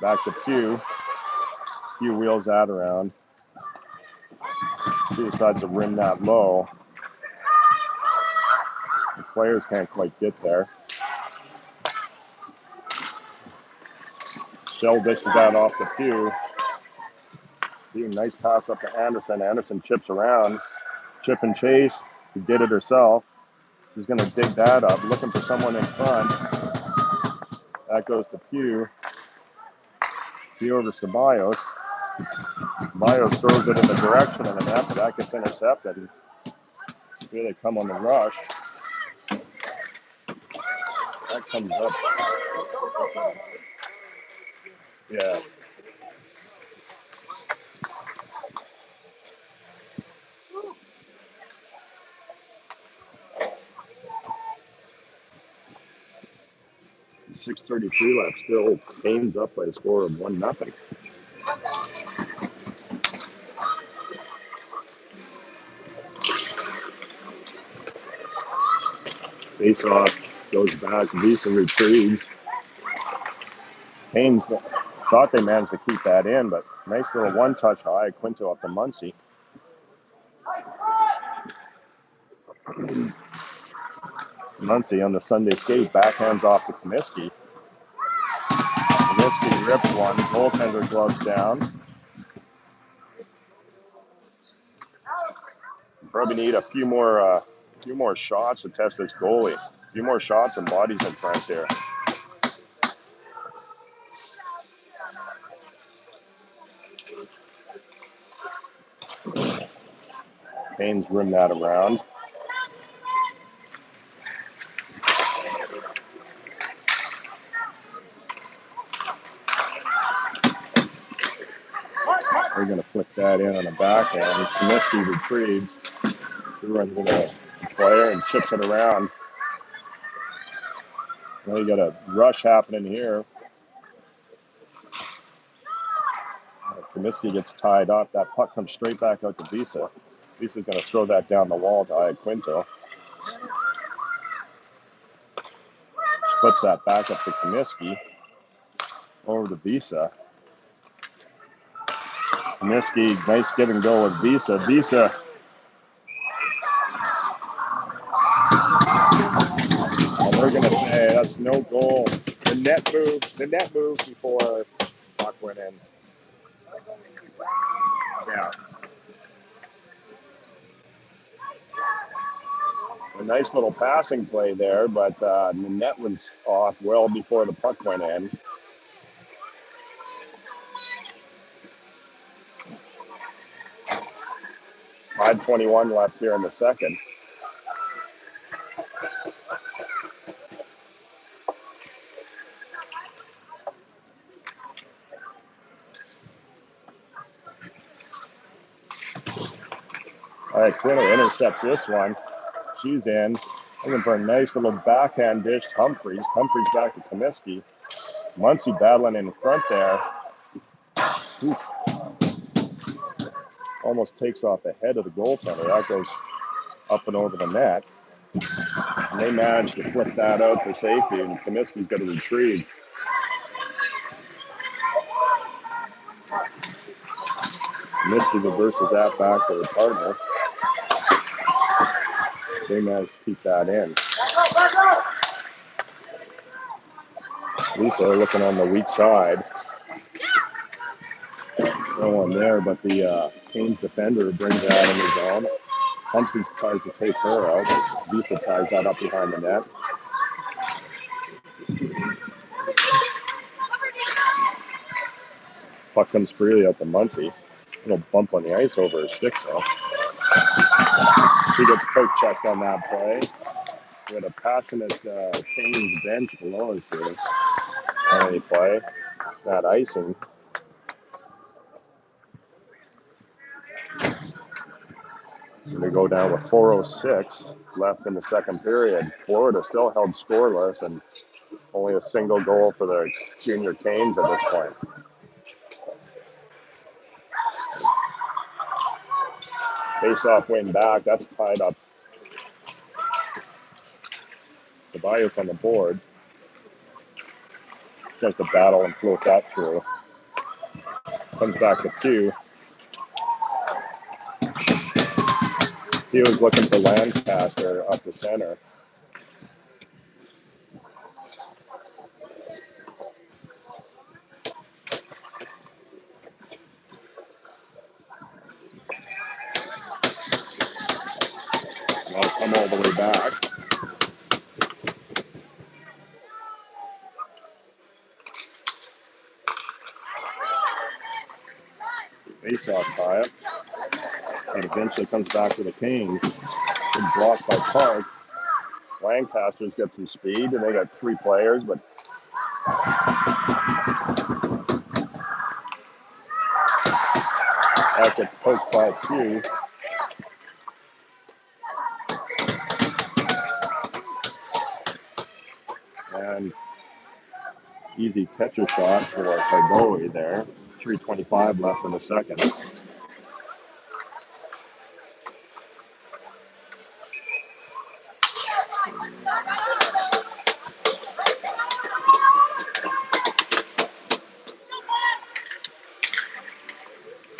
Back to Pugh. Pugh wheels that around. She decides to rim that low. The players can't quite get there. Shell dishes that off to Pugh. Pugh, nice pass up to Anderson. Anderson chips around. Chip and chase. She did it herself. She's going to dig that up, looking for someone in front. That goes to Pugh. Pugh over to Ceballos. Ceballos throws it in the direction of the net, but that gets intercepted. Here they come on the rush. That comes up. Yeah. 6:33 left. Still Canes up by a score of 1-0. Face off, goes back, Visa retrieves. Canes thought they managed to keep that in, but nice little one-touch high, Quinto up to Muncy. Muncy on the Sunday skate, backhands off to Comiskey. Comiskey rips one, goaltender gloves down. Probably need a few more shots to test this goalie. A few more shots and bodies in front here. Canes rim that around. They're going to flick that in on the backhand. Comiskey retrieves. He runs into the player and chips it around. Now you got a rush happening here. Comiskey gets tied up. That puck comes straight back out to Visa. Visa's going to throw that down the wall to Iaquinto. Puts that back up to Comiskey. Over to Visa. Comiskey, nice give and go with Visa. Visa. And they're going to say that's no goal. The net moved before puck went in. Yeah. A nice little passing play there, but the net was off well before the puck went in. .5:21 left here in the second. All right, Quinto intercepts this one. She's in. Looking for a nice little backhand dish to Humphreys. Humphreys back to Comiskey. Muncy battling in front there. Oof. Almost takes off the head of the goaltender. That goes up and over the net. And they manage to flip that out to safety, and Comiskey's got to retrieve. Comiskey reverses that back to the partner. They managed to keep that in. Lisa looking on the weak side. No one there, but the Canes defender brings that in his own. Humphreys tries to take her out. Visa ties that up behind the net. Puck comes freely out to Muncy. A little bump on the ice over his stick, though. He gets poke checked on that play. We had a passionate Canes bench below us here on any play. That icing. So we go down with 4:06 left in the second period. Florida still held scoreless and only a single goal for the Junior Canes at this point. Face-off win back. That's tied up. Tobias on the board. Tries to battle and float that through. Comes back to 2. He was looking for Lancaster up the center. Now come all the way back. Face-off tie-up. And eventually comes back to the Canes. And blocked by Park. Lancaster's got some speed, and they got 3 players, but that gets poked by 2. And Easy catcher shot for Cardoe there. 3:25 left in the second.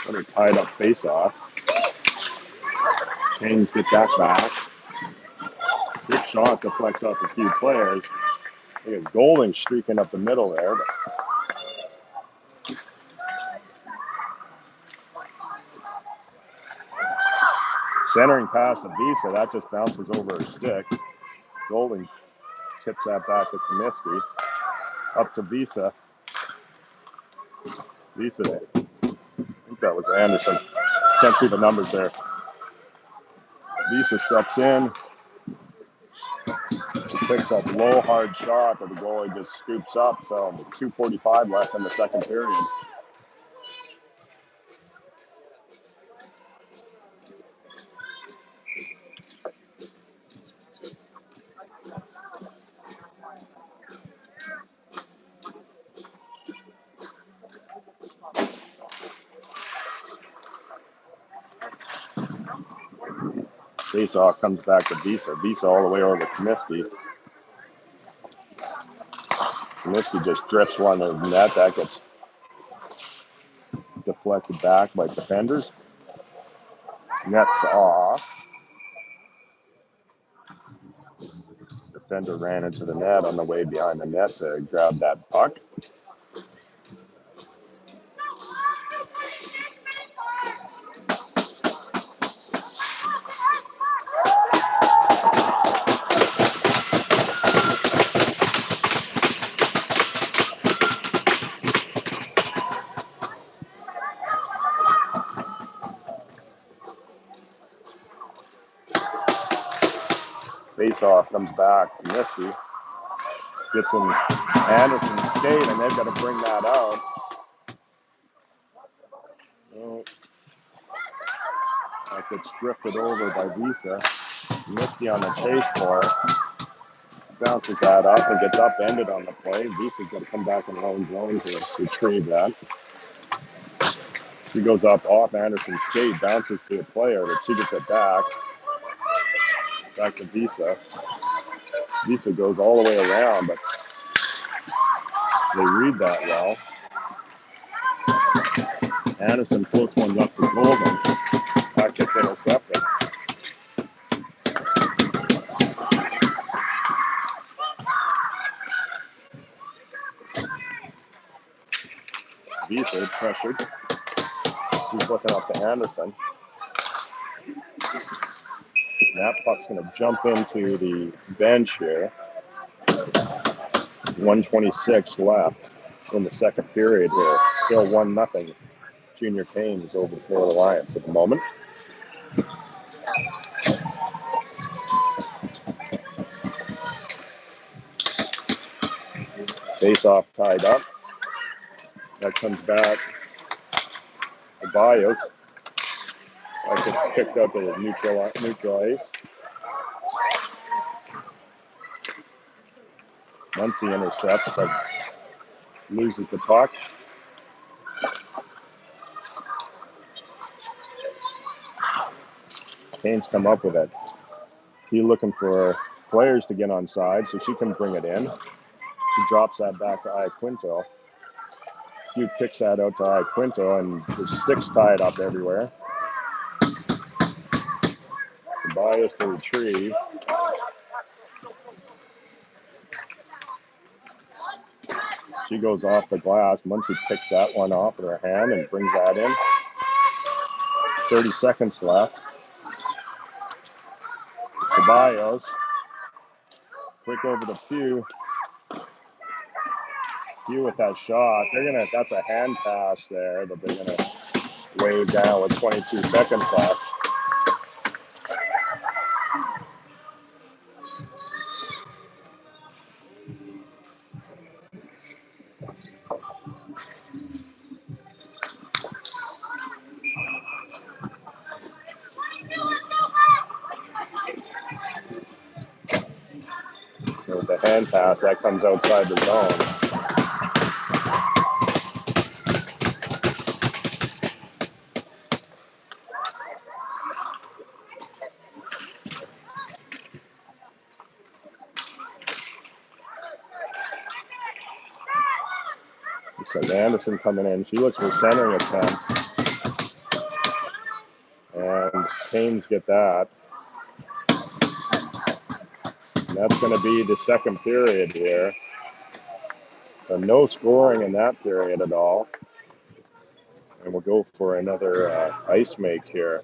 Another tied up face-off. Canes get that back. Good shot deflects off a few players. Look at Golding streaking up the middle there. Centering pass to Visa, that just bounces over her stick. Golding tips that back to Comiskey. Up to Visa. Visa, I think that was Anderson. Can't see the numbers there. Visa steps in. She picks up low, hard shot, but the goalie just scoops up. So 2:45 left in the second period. Face-off comes back to Visa. Visa all the way over to Comiskey. Comiskey just drifts one in the net. That gets deflected back by defenders. Net's off. Defender ran into the net on the way behind the net to grab that puck. Face-off comes back. Comiskey gets in Anderson's skate, and they've got to bring that out. Well, that gets drifted over by Visa. Comiskey on the chase for it. Bounces that up and gets upended on the play. Visa's got to come back in her own zone to retrieve that. She goes up off Anderson's skate, bounces to a player, but she gets it back. Back to Visa. Visa goes all the way around, but they read that well. Anderson floats one up to Golden. That gets intercepted. Visa pressured. He's looking up to Anderson. That puck's going to jump into the bench here. 1:26 left in the second period here. Still 1-0. Junior Canes over Florida Alliance at the moment. Face-off tied up. That comes back to Bios. That gets picked up at neutral ice. Muncy intercepts, but loses the puck. Canes come up with it. He's looking for players to get on side so she can bring it in. She drops that back to Iaquinto. Hugh kicks that out to Iaquinto, and the stick's tied up everywhere. Tobias to retrieve. She goes off the glass. Muncy picks that one off with her hand and brings that in. 30 seconds left. Tobias. Quick over to Pugh. Pugh with that shot. That's a hand pass there that they're gonna wave down with 22 seconds left. So the hand pass, that comes outside the zone. Anderson. Anderson coming in. She looks for centering attempt. And Canes get that. And that's going to be the second period here. So no scoring in that period at all. And we'll go for another ice make here.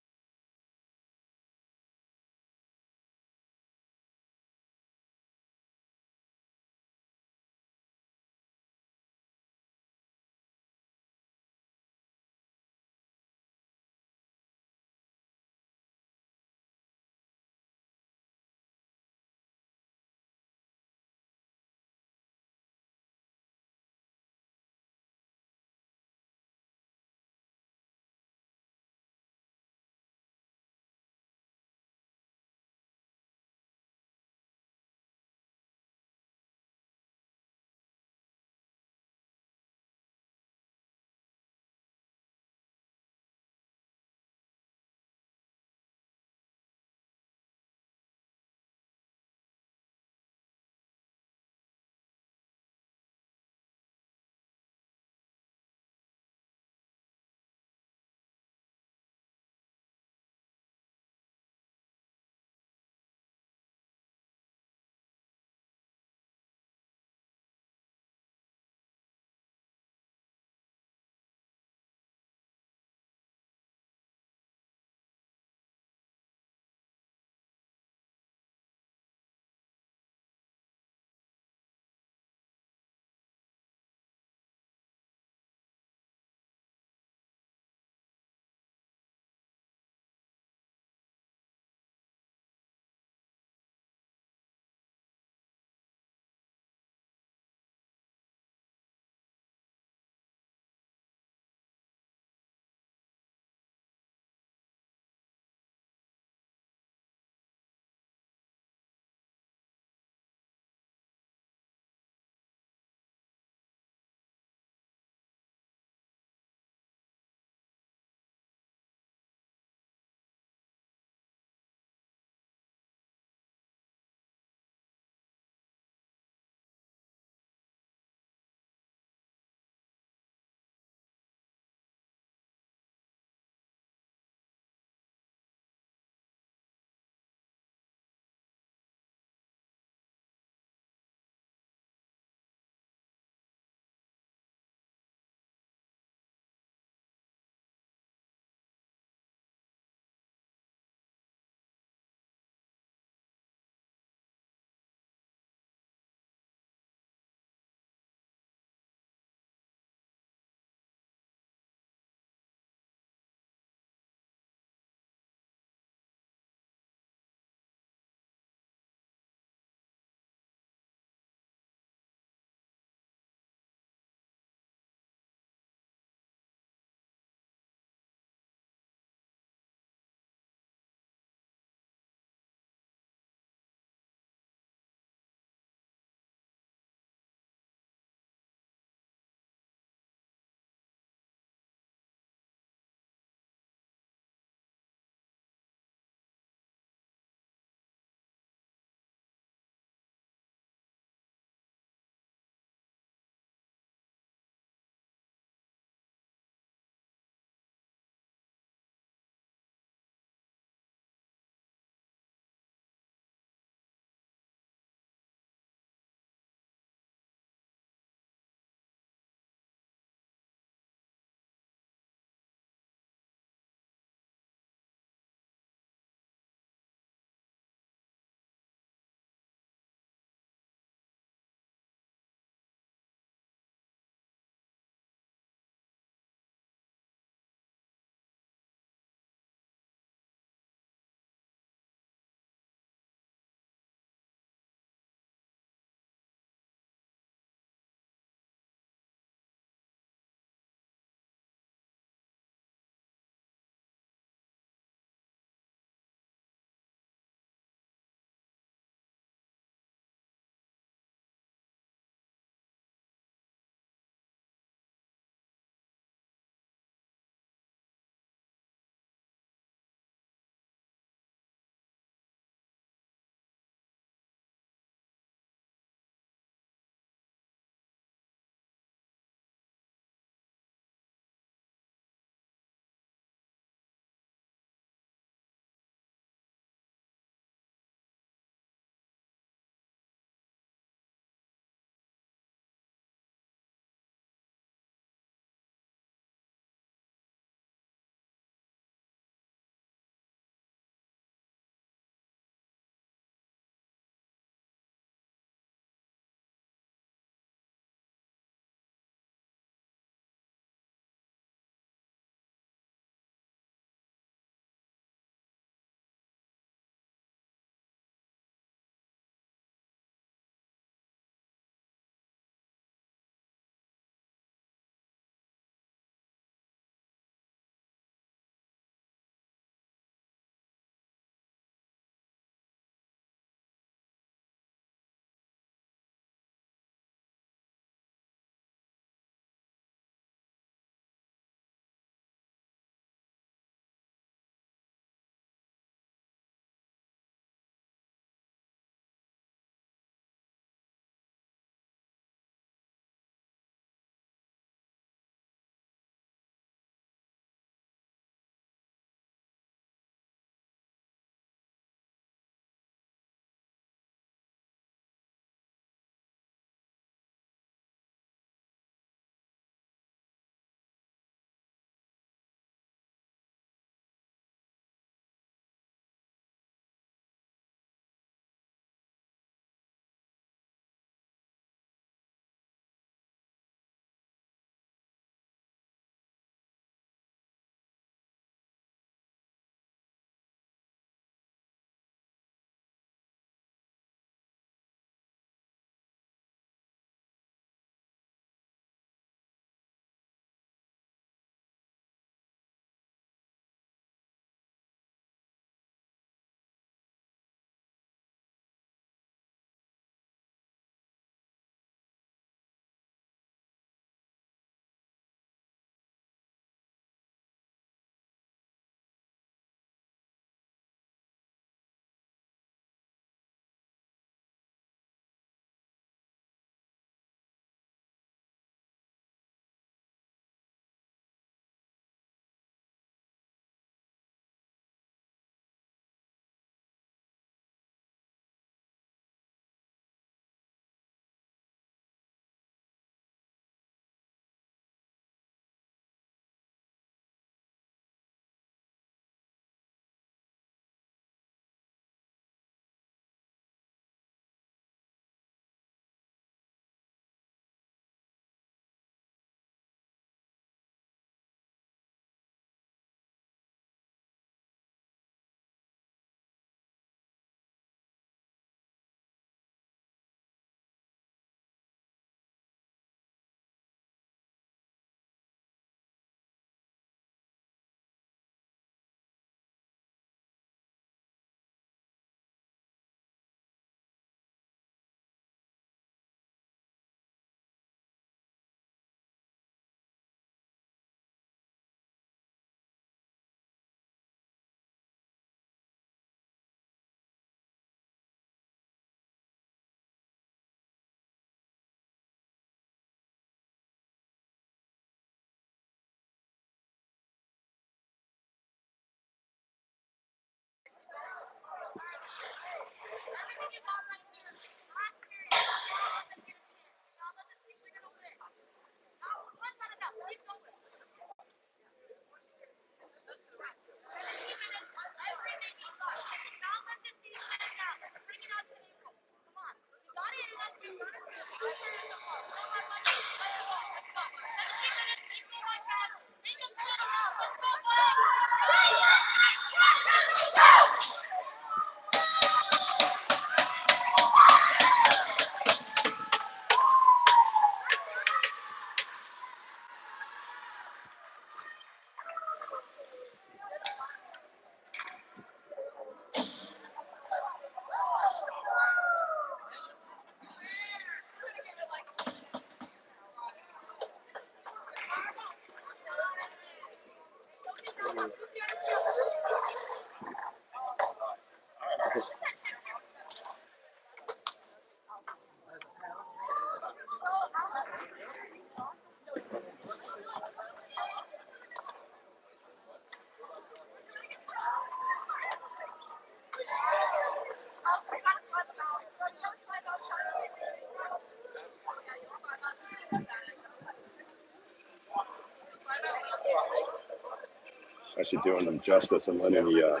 Actually doing them justice and letting the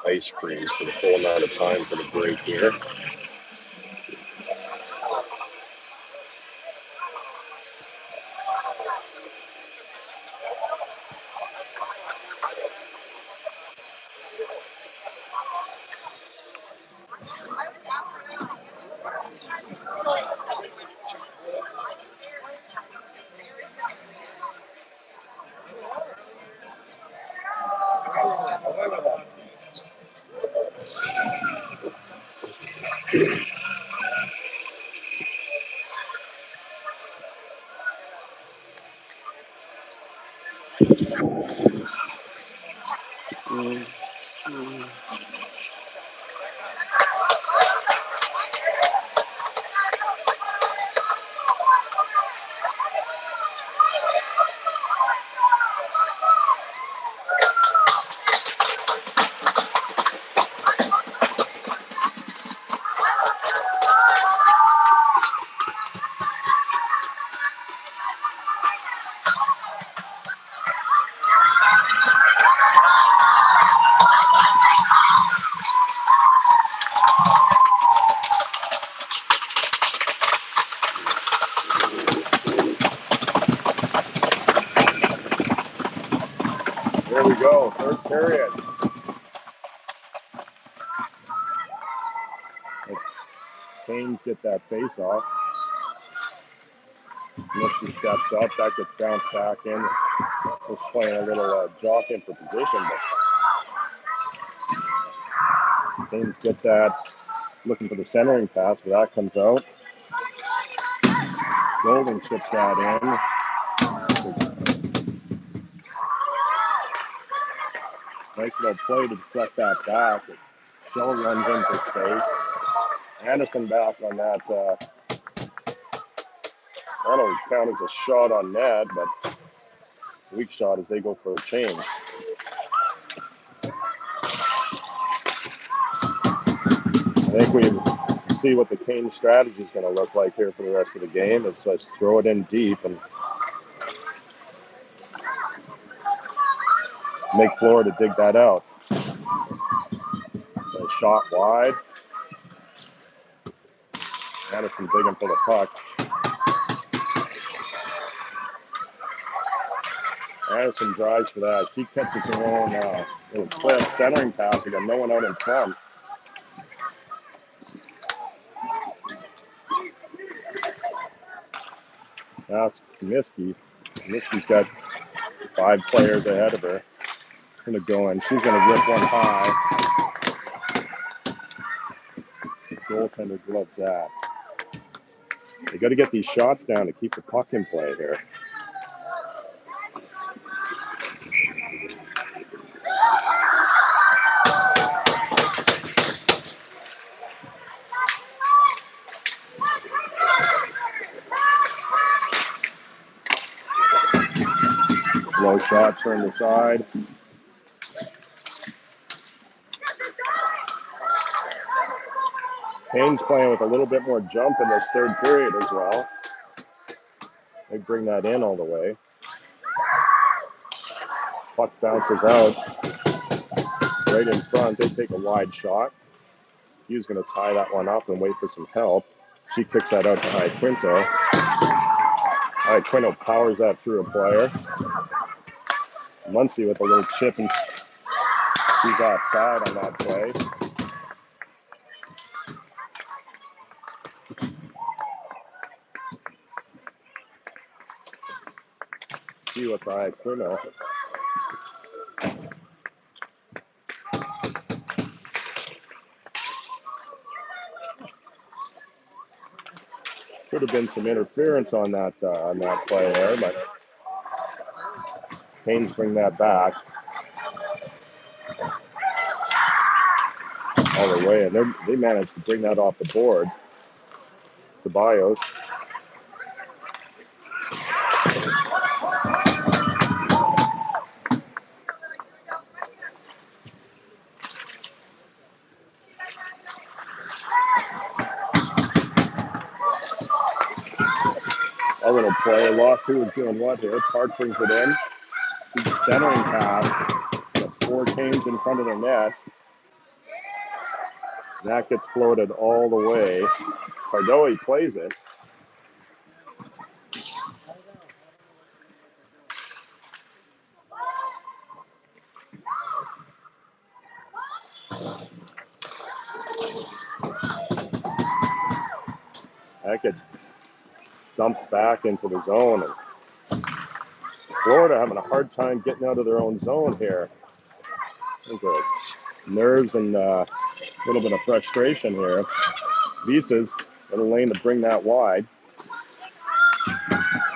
ice freeze for the full amount of time for the break here. There we go, third period. Canes get that face off. Misty steps up, that gets bounced back in. Just playing a little jock in for position, but Canes get that. Looking for the centering pass, but that comes out. Golden chips that in. Nice little play to deflect that back. Shell runs into space. Anderson back on that. That'll count as a shot on net, but weak shot as they go for a change. I think we see what the Canes strategy is going to look like here for the rest of the game. It's just throw it in deep and make Florida dig that out. A shot wide. Anderson digging for the puck. Anderson drives for that. She catches her own little clip centering pass. We got no one out in front. That's Comiskey. Comiskey's got 5 players ahead of her. Gonna go in. She's gonna rip one high. The goaltender gloves that. They got to get these shots down to keep the puck in play here. Low shot, turn the side. Kane's playing with a little bit more jump in this third period as well. They bring that in all the way. Puck bounces out right in front. They take a wide shot. He's going to tie that one up and wait for some help. She kicks that out to Iaquinto. Iaquinto powers that through a player. Muncie with a little chip, and she's offside on that play. See with Iaquinto. Could have been some interference on that play there, but Canes bring that back all the way, and they managed to bring that off the board. Ceballos. A little play, lost who was doing what here. Park brings it in. Centering pass. Got 4 Canes in front of the net. That gets floated all the way. Cardoe plays it. That gets dumped back into the zone. And Florida having a hard time getting out of their own zone here. I think nerves and a little bit of frustration here. Visa's in the lane to bring that wide.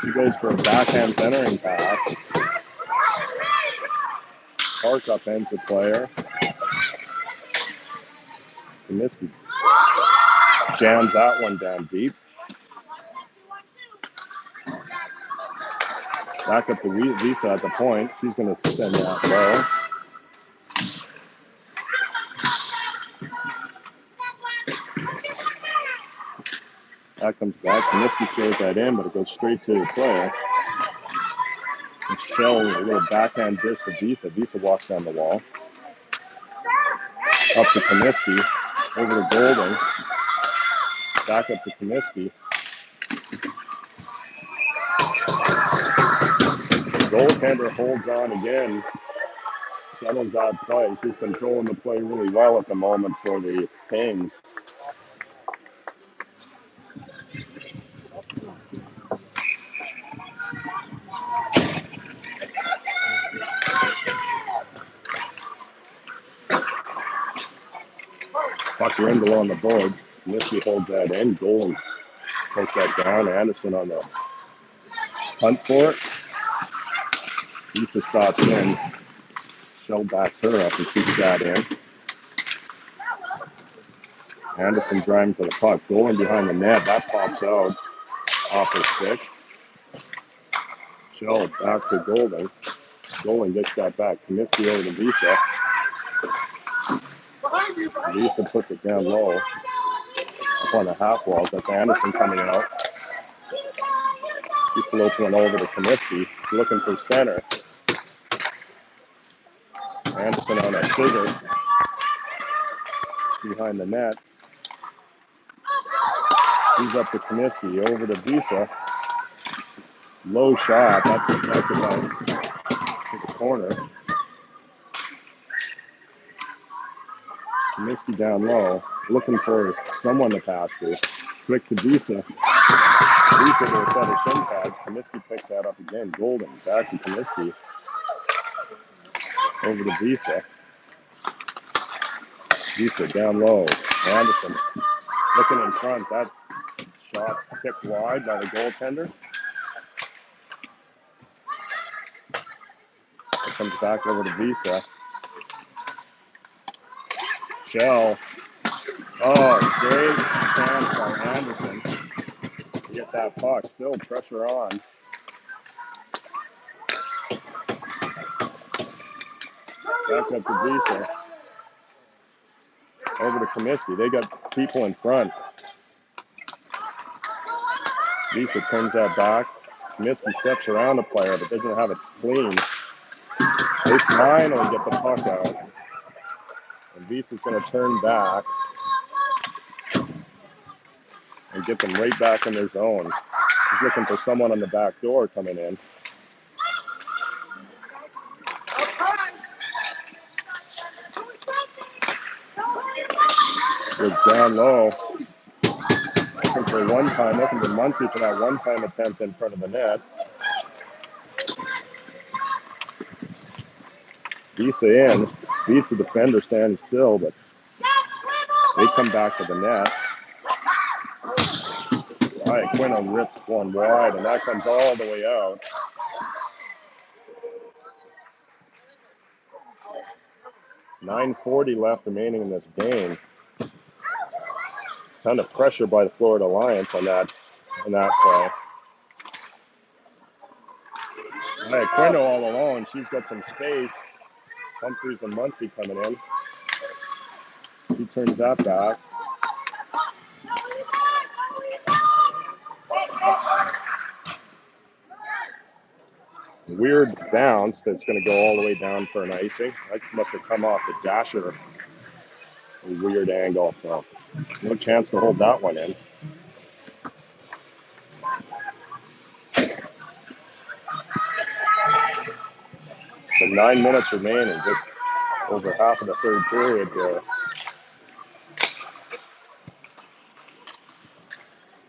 He goes for a backhand centering pass. Park upends the player. Comiskey jams that one down deep. Back up to Visa at the point. She's going to send that low. That comes back. Comiskey throws that in, but it goes straight to the player. Michelle, a little backhand dish to Visa. Visa walks down the wall. Up to Comiskey. Over to Golden. Back up to Comiskey. Goaltender holds on again. Settles that play. She's controlling the play really well at the moment for the Canes. Puck Rindle on the board. Comiskey holds that in. Golden takes that down. Anderson on the hunt for it. Lisa stops in. Shell backs her up and keeps that in. Anderson driving to the puck. Going behind the net. That pops out off her stick. Shell back to Golden. Golden gets that back. Comiskey over to Visa. Visa puts it down low. Up on the half wall. That's Anderson coming out. He floats one over to Comiskey. He's looking for center. Anderson on a scissor behind the net. He's up to Comiskey, over to Visa. Low shot. That's deflected by to the corner. Comiskey down low, looking for someone to pass to. Quick to Visa. Visa with a set of shin pads. Comiskey picks that up again. Golden back to Comiskey. Over to Visa. Visa down low. Anderson looking in front. That shot's kicked wide by the goaltender. It comes back over to Visa. Shell. Oh, great chance by Anderson to get that puck. Still pressure on. Back up to Visa. Over to Comiskey. They got people in front. Visa turns that back. Comiskey steps around the player, but doesn't have it clean. They finally get the puck out. And Visa's going to turn back and get them right back in their zone. He's looking for someone on the back door coming in. It's down low. Looking for one time, looking for Muncie for that one-time attempt in front of the net. Visa in. Visa defender standing still, but they come back to the net. Quino rips one wide, and that comes all the way out. .940 left remaining in this game. Ton of pressure by the Florida Alliance on that play. Quino all alone. She's got some space. Humphreys and Muncie coming in. She turns that back. Weird bounce that's going to go all the way down for an icing. That must have come off the dasher. A weird angle, so no chance to hold that one in. So 9 minutes remaining, just over half of the third period here.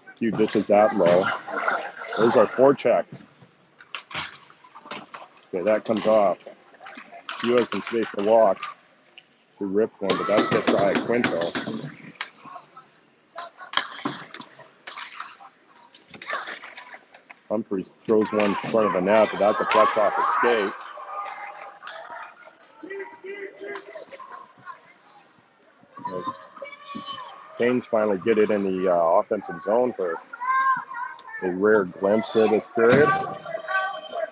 A few dishes that low. There's our forecheck. Okay, that comes off. She has some space to walk. She ripped one, but that's hit by Quinto. Humphreys throws one in front of the net, but that deflects off his skate. Canes finally get it in the offensive zone for a rare glimpse of this period.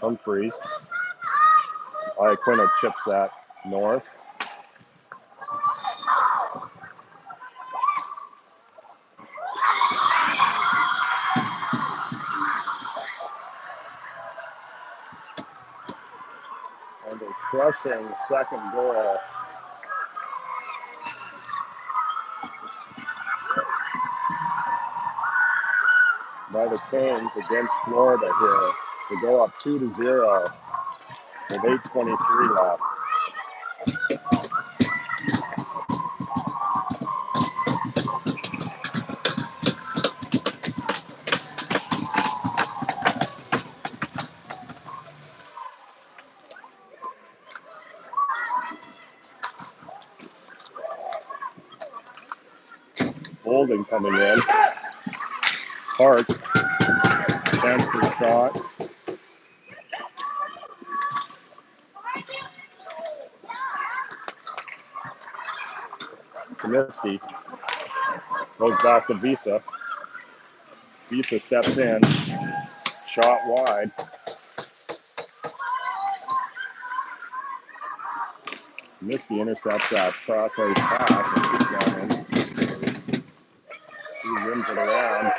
Humphreys. Iaquinto chips that north. And a crushing second goal by the Canes against Florida here to go up 2-0 with 8:23 left. Holding coming in. Hart, chance for a shot. Comiskey goes back to Visa. Visa steps in. Shot wide. Comiskey intercepts that cross-ice pass and keeps that in. He rims it around.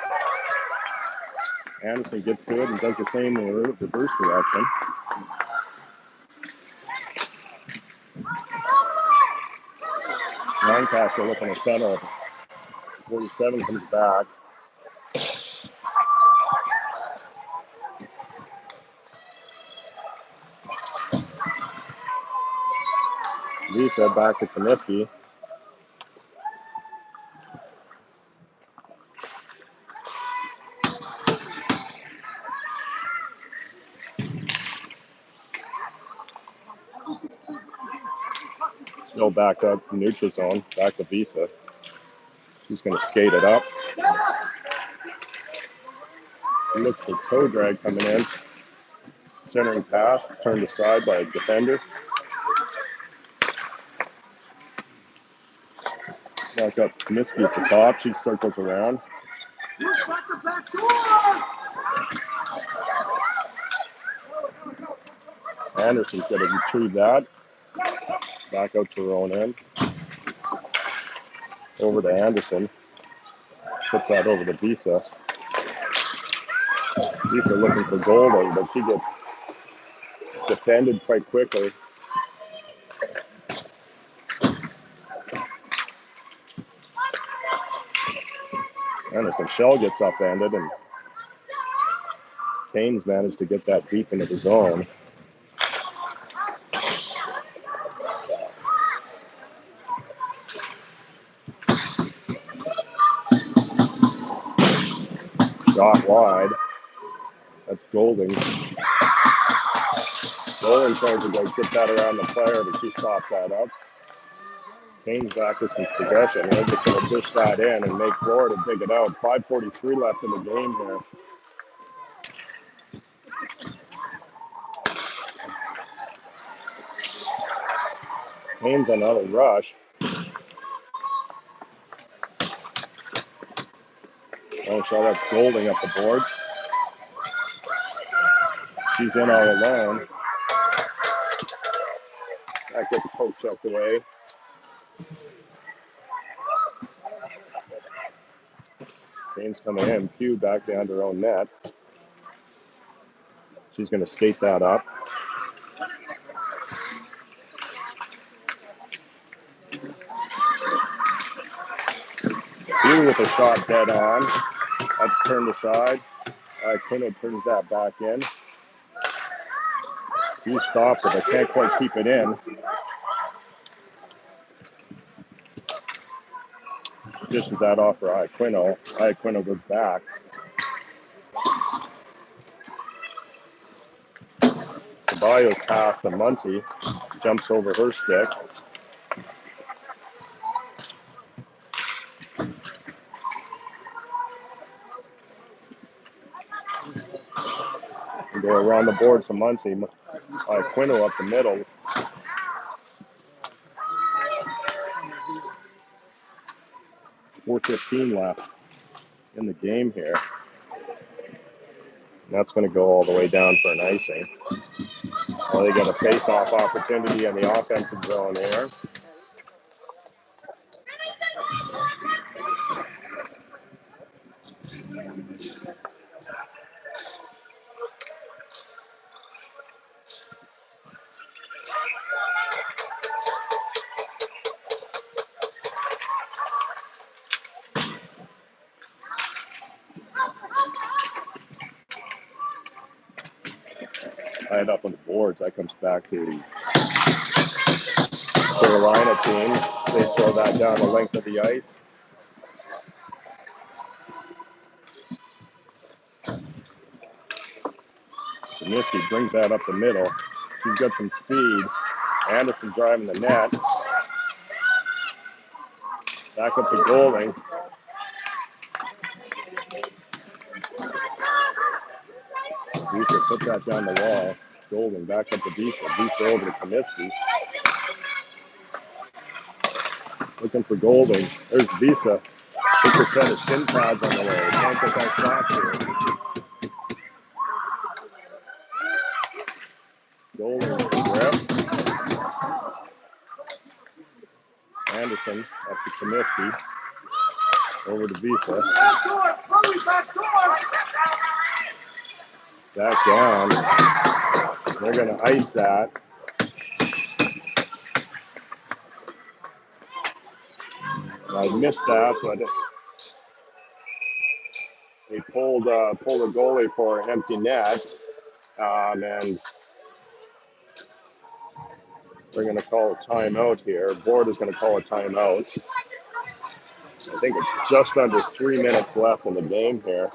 Anderson gets to it and does the same in the reverse direction. Lancaster looking to settle. 47 comes back. Lisa back to Comiskey. Still back up neutral zone. Back to Visa. She's going to skate it up. Look for toe drag coming in. Centering pass. Turned aside by a defender. Back up Comiskey at the top. She circles around. Anderson's going to retrieve that. Back out to her own end. Over to Anderson. Puts that over to Visa. Visa looking for Golding, but she gets defended quite quickly. Anderson Shell gets upended, and Kane's managed to get that deep into the zone. Shot wide. That's Golding. Golding tries to go get that around the player, but she stops that up. Kane's back with some possession. They're just going to dish that in and make Florida dig it out. 5:43 left in the game here. Kane's another rush. Oh, so that's Golding up the boards. She's in all alone. That gets poke checked away. Kane's coming in. Pugh back behind her own net. She's going to skate that up. Pugh with a shot dead on. That's turned aside. Quino turns that back in. Pugh stopped it, but can't quite keep it in. Dishes that off for Iaquino. Iaquino goes back. Caballo's pass to Muncie. Jumps over her stick. And go around the board to Muncie. Iaquino up the middle. .415 left in the game here. And that's going to go all the way down for an icing. Well, they got a face-off opportunity in the offensive zone there. Tied up on the boards. That comes back to the Carolina team. They throw that down the length of the ice. Comiskey brings that up the middle. He's got some speed. Anderson driving the net. Back up to Golding. Visa puts that down the wall. Golding back up to Visa. Visa over to Comiskey. Looking for Golding. There's Visa. Puts a set of shin pads on the way. Can't get that shot through. Golding grip. Anderson up to Comiskey. Over to Visa. Back down. They're going to ice that. I missed that, but they pulled the goalie for an empty net. And we're going to call a timeout here. Board is going to call a timeout. I think it's just under 3 minutes left in the game here.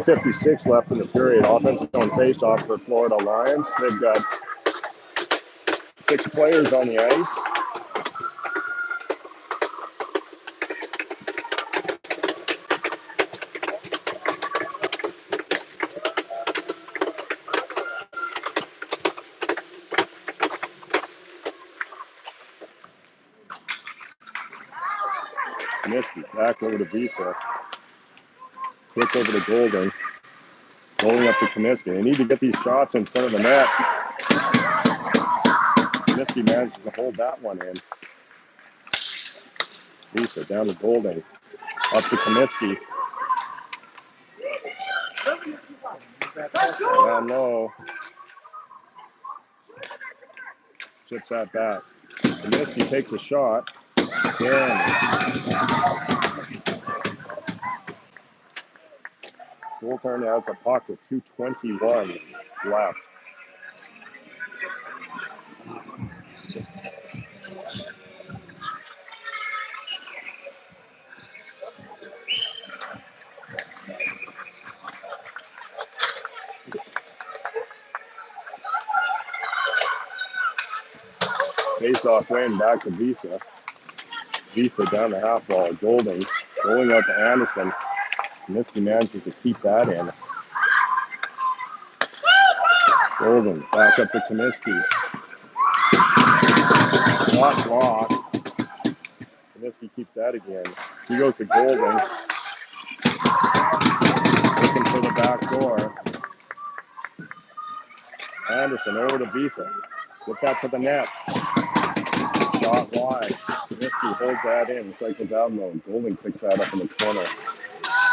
1:56 left in the period. Offensive zone face-off for Florida Lions. They've got 6 players on the ice. Comiskey back over to Visa. Quick over to Golden. Rolling up to Comiskey. They need to get these shots in front of the net. Comiskey manages to hold that one in. Visa down to Golden. Up to Comiskey. Down low. Chips that back. Comiskey takes a shot. Again. Goaltender has the puck with 2:21 left. Face-off win back to Visa. Visa down the half wall. Golden rolling out to Anderson. Comiskey manages to keep that in. Golden back up to Comiskey. Shot blocked. Comiskey keeps that again. He goes to Golden. Looking for the back door. Anderson over to Visa. Get that to the net. Shot wide. Comiskey holds that in. Cycles out low. Golden picks that up in the corner.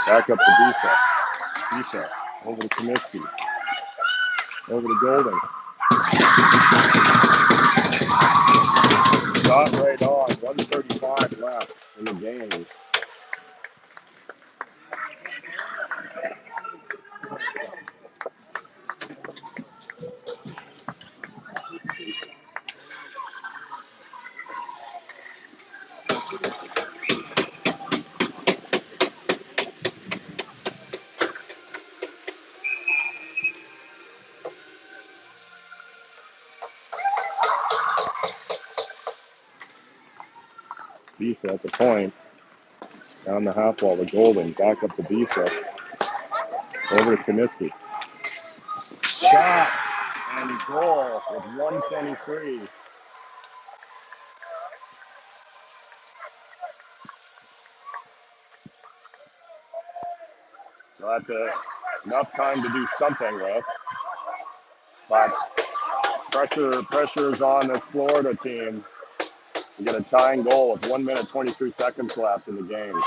Back up to Visa. Visa over to Comiskey. Over to Golden. Shot right on. 1:35 left in the game. Visa at the point. Down the half wall to Golden. Back up to Visa. Over to Comiskey. Shot and goal with 1:23. So that's enough time to do something with. But pressure is on this Florida team. We get a tying goal with 1 minute 23 seconds left in the game.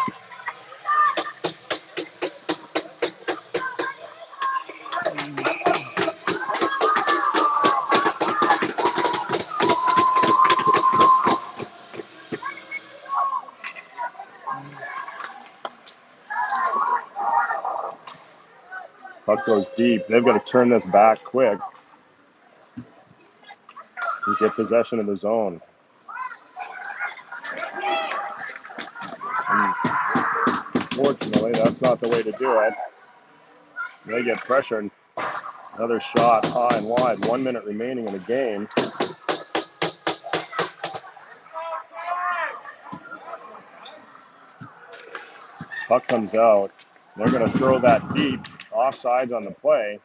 Puck goes deep. They've got to turn this back quick and get possession of the zone. And fortunately, that's not the way to do it. They get pressured. Another shot high and wide. 1 minute remaining in the game. Puck comes out. They're going to throw that deep. Offsides on the play.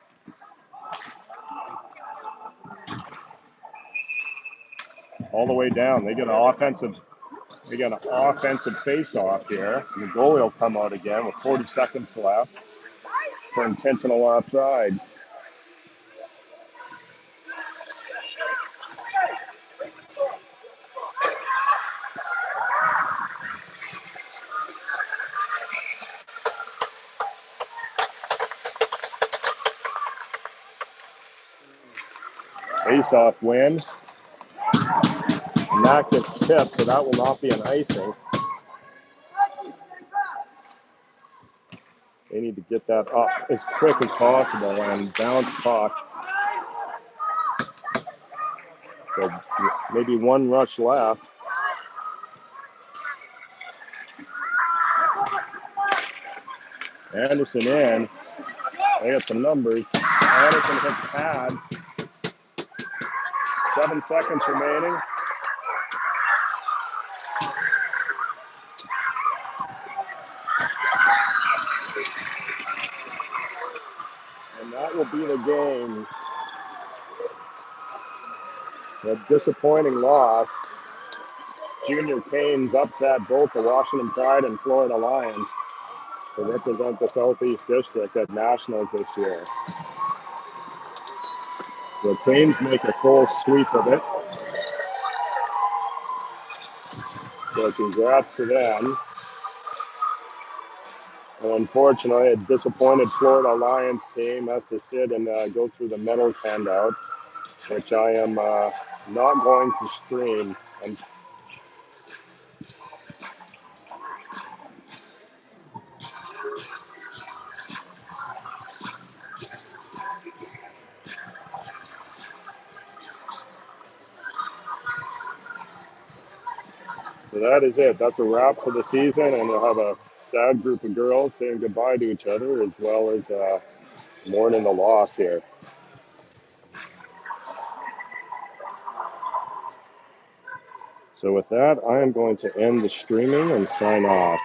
All the way down. They get an offensive face-off here. And the goalie will come out again with 40 seconds left for intentional offsides. Face-off win. And that gets tipped, so that will not be an icing. They need to get that up as quick as possible and bounce puck. So maybe one rush left. Anderson in. I got some numbers. Anderson hits pad. 7 seconds remaining. And that will be the game. A disappointing loss. Junior Canes upset both the Washington Pride and Florida Lions to represent the Southeast District at Nationals this year. The Canes make a full sweep of it. So congrats to them. And unfortunately, a disappointed Florida Lions team has to sit and go through the medals handout, which I am not going to stream. And so that is it. That's a wrap for the season, and we'll have a sad group of girls saying goodbye to each other, as well as mourning the loss here. So with that, I am going to end the streaming and sign off.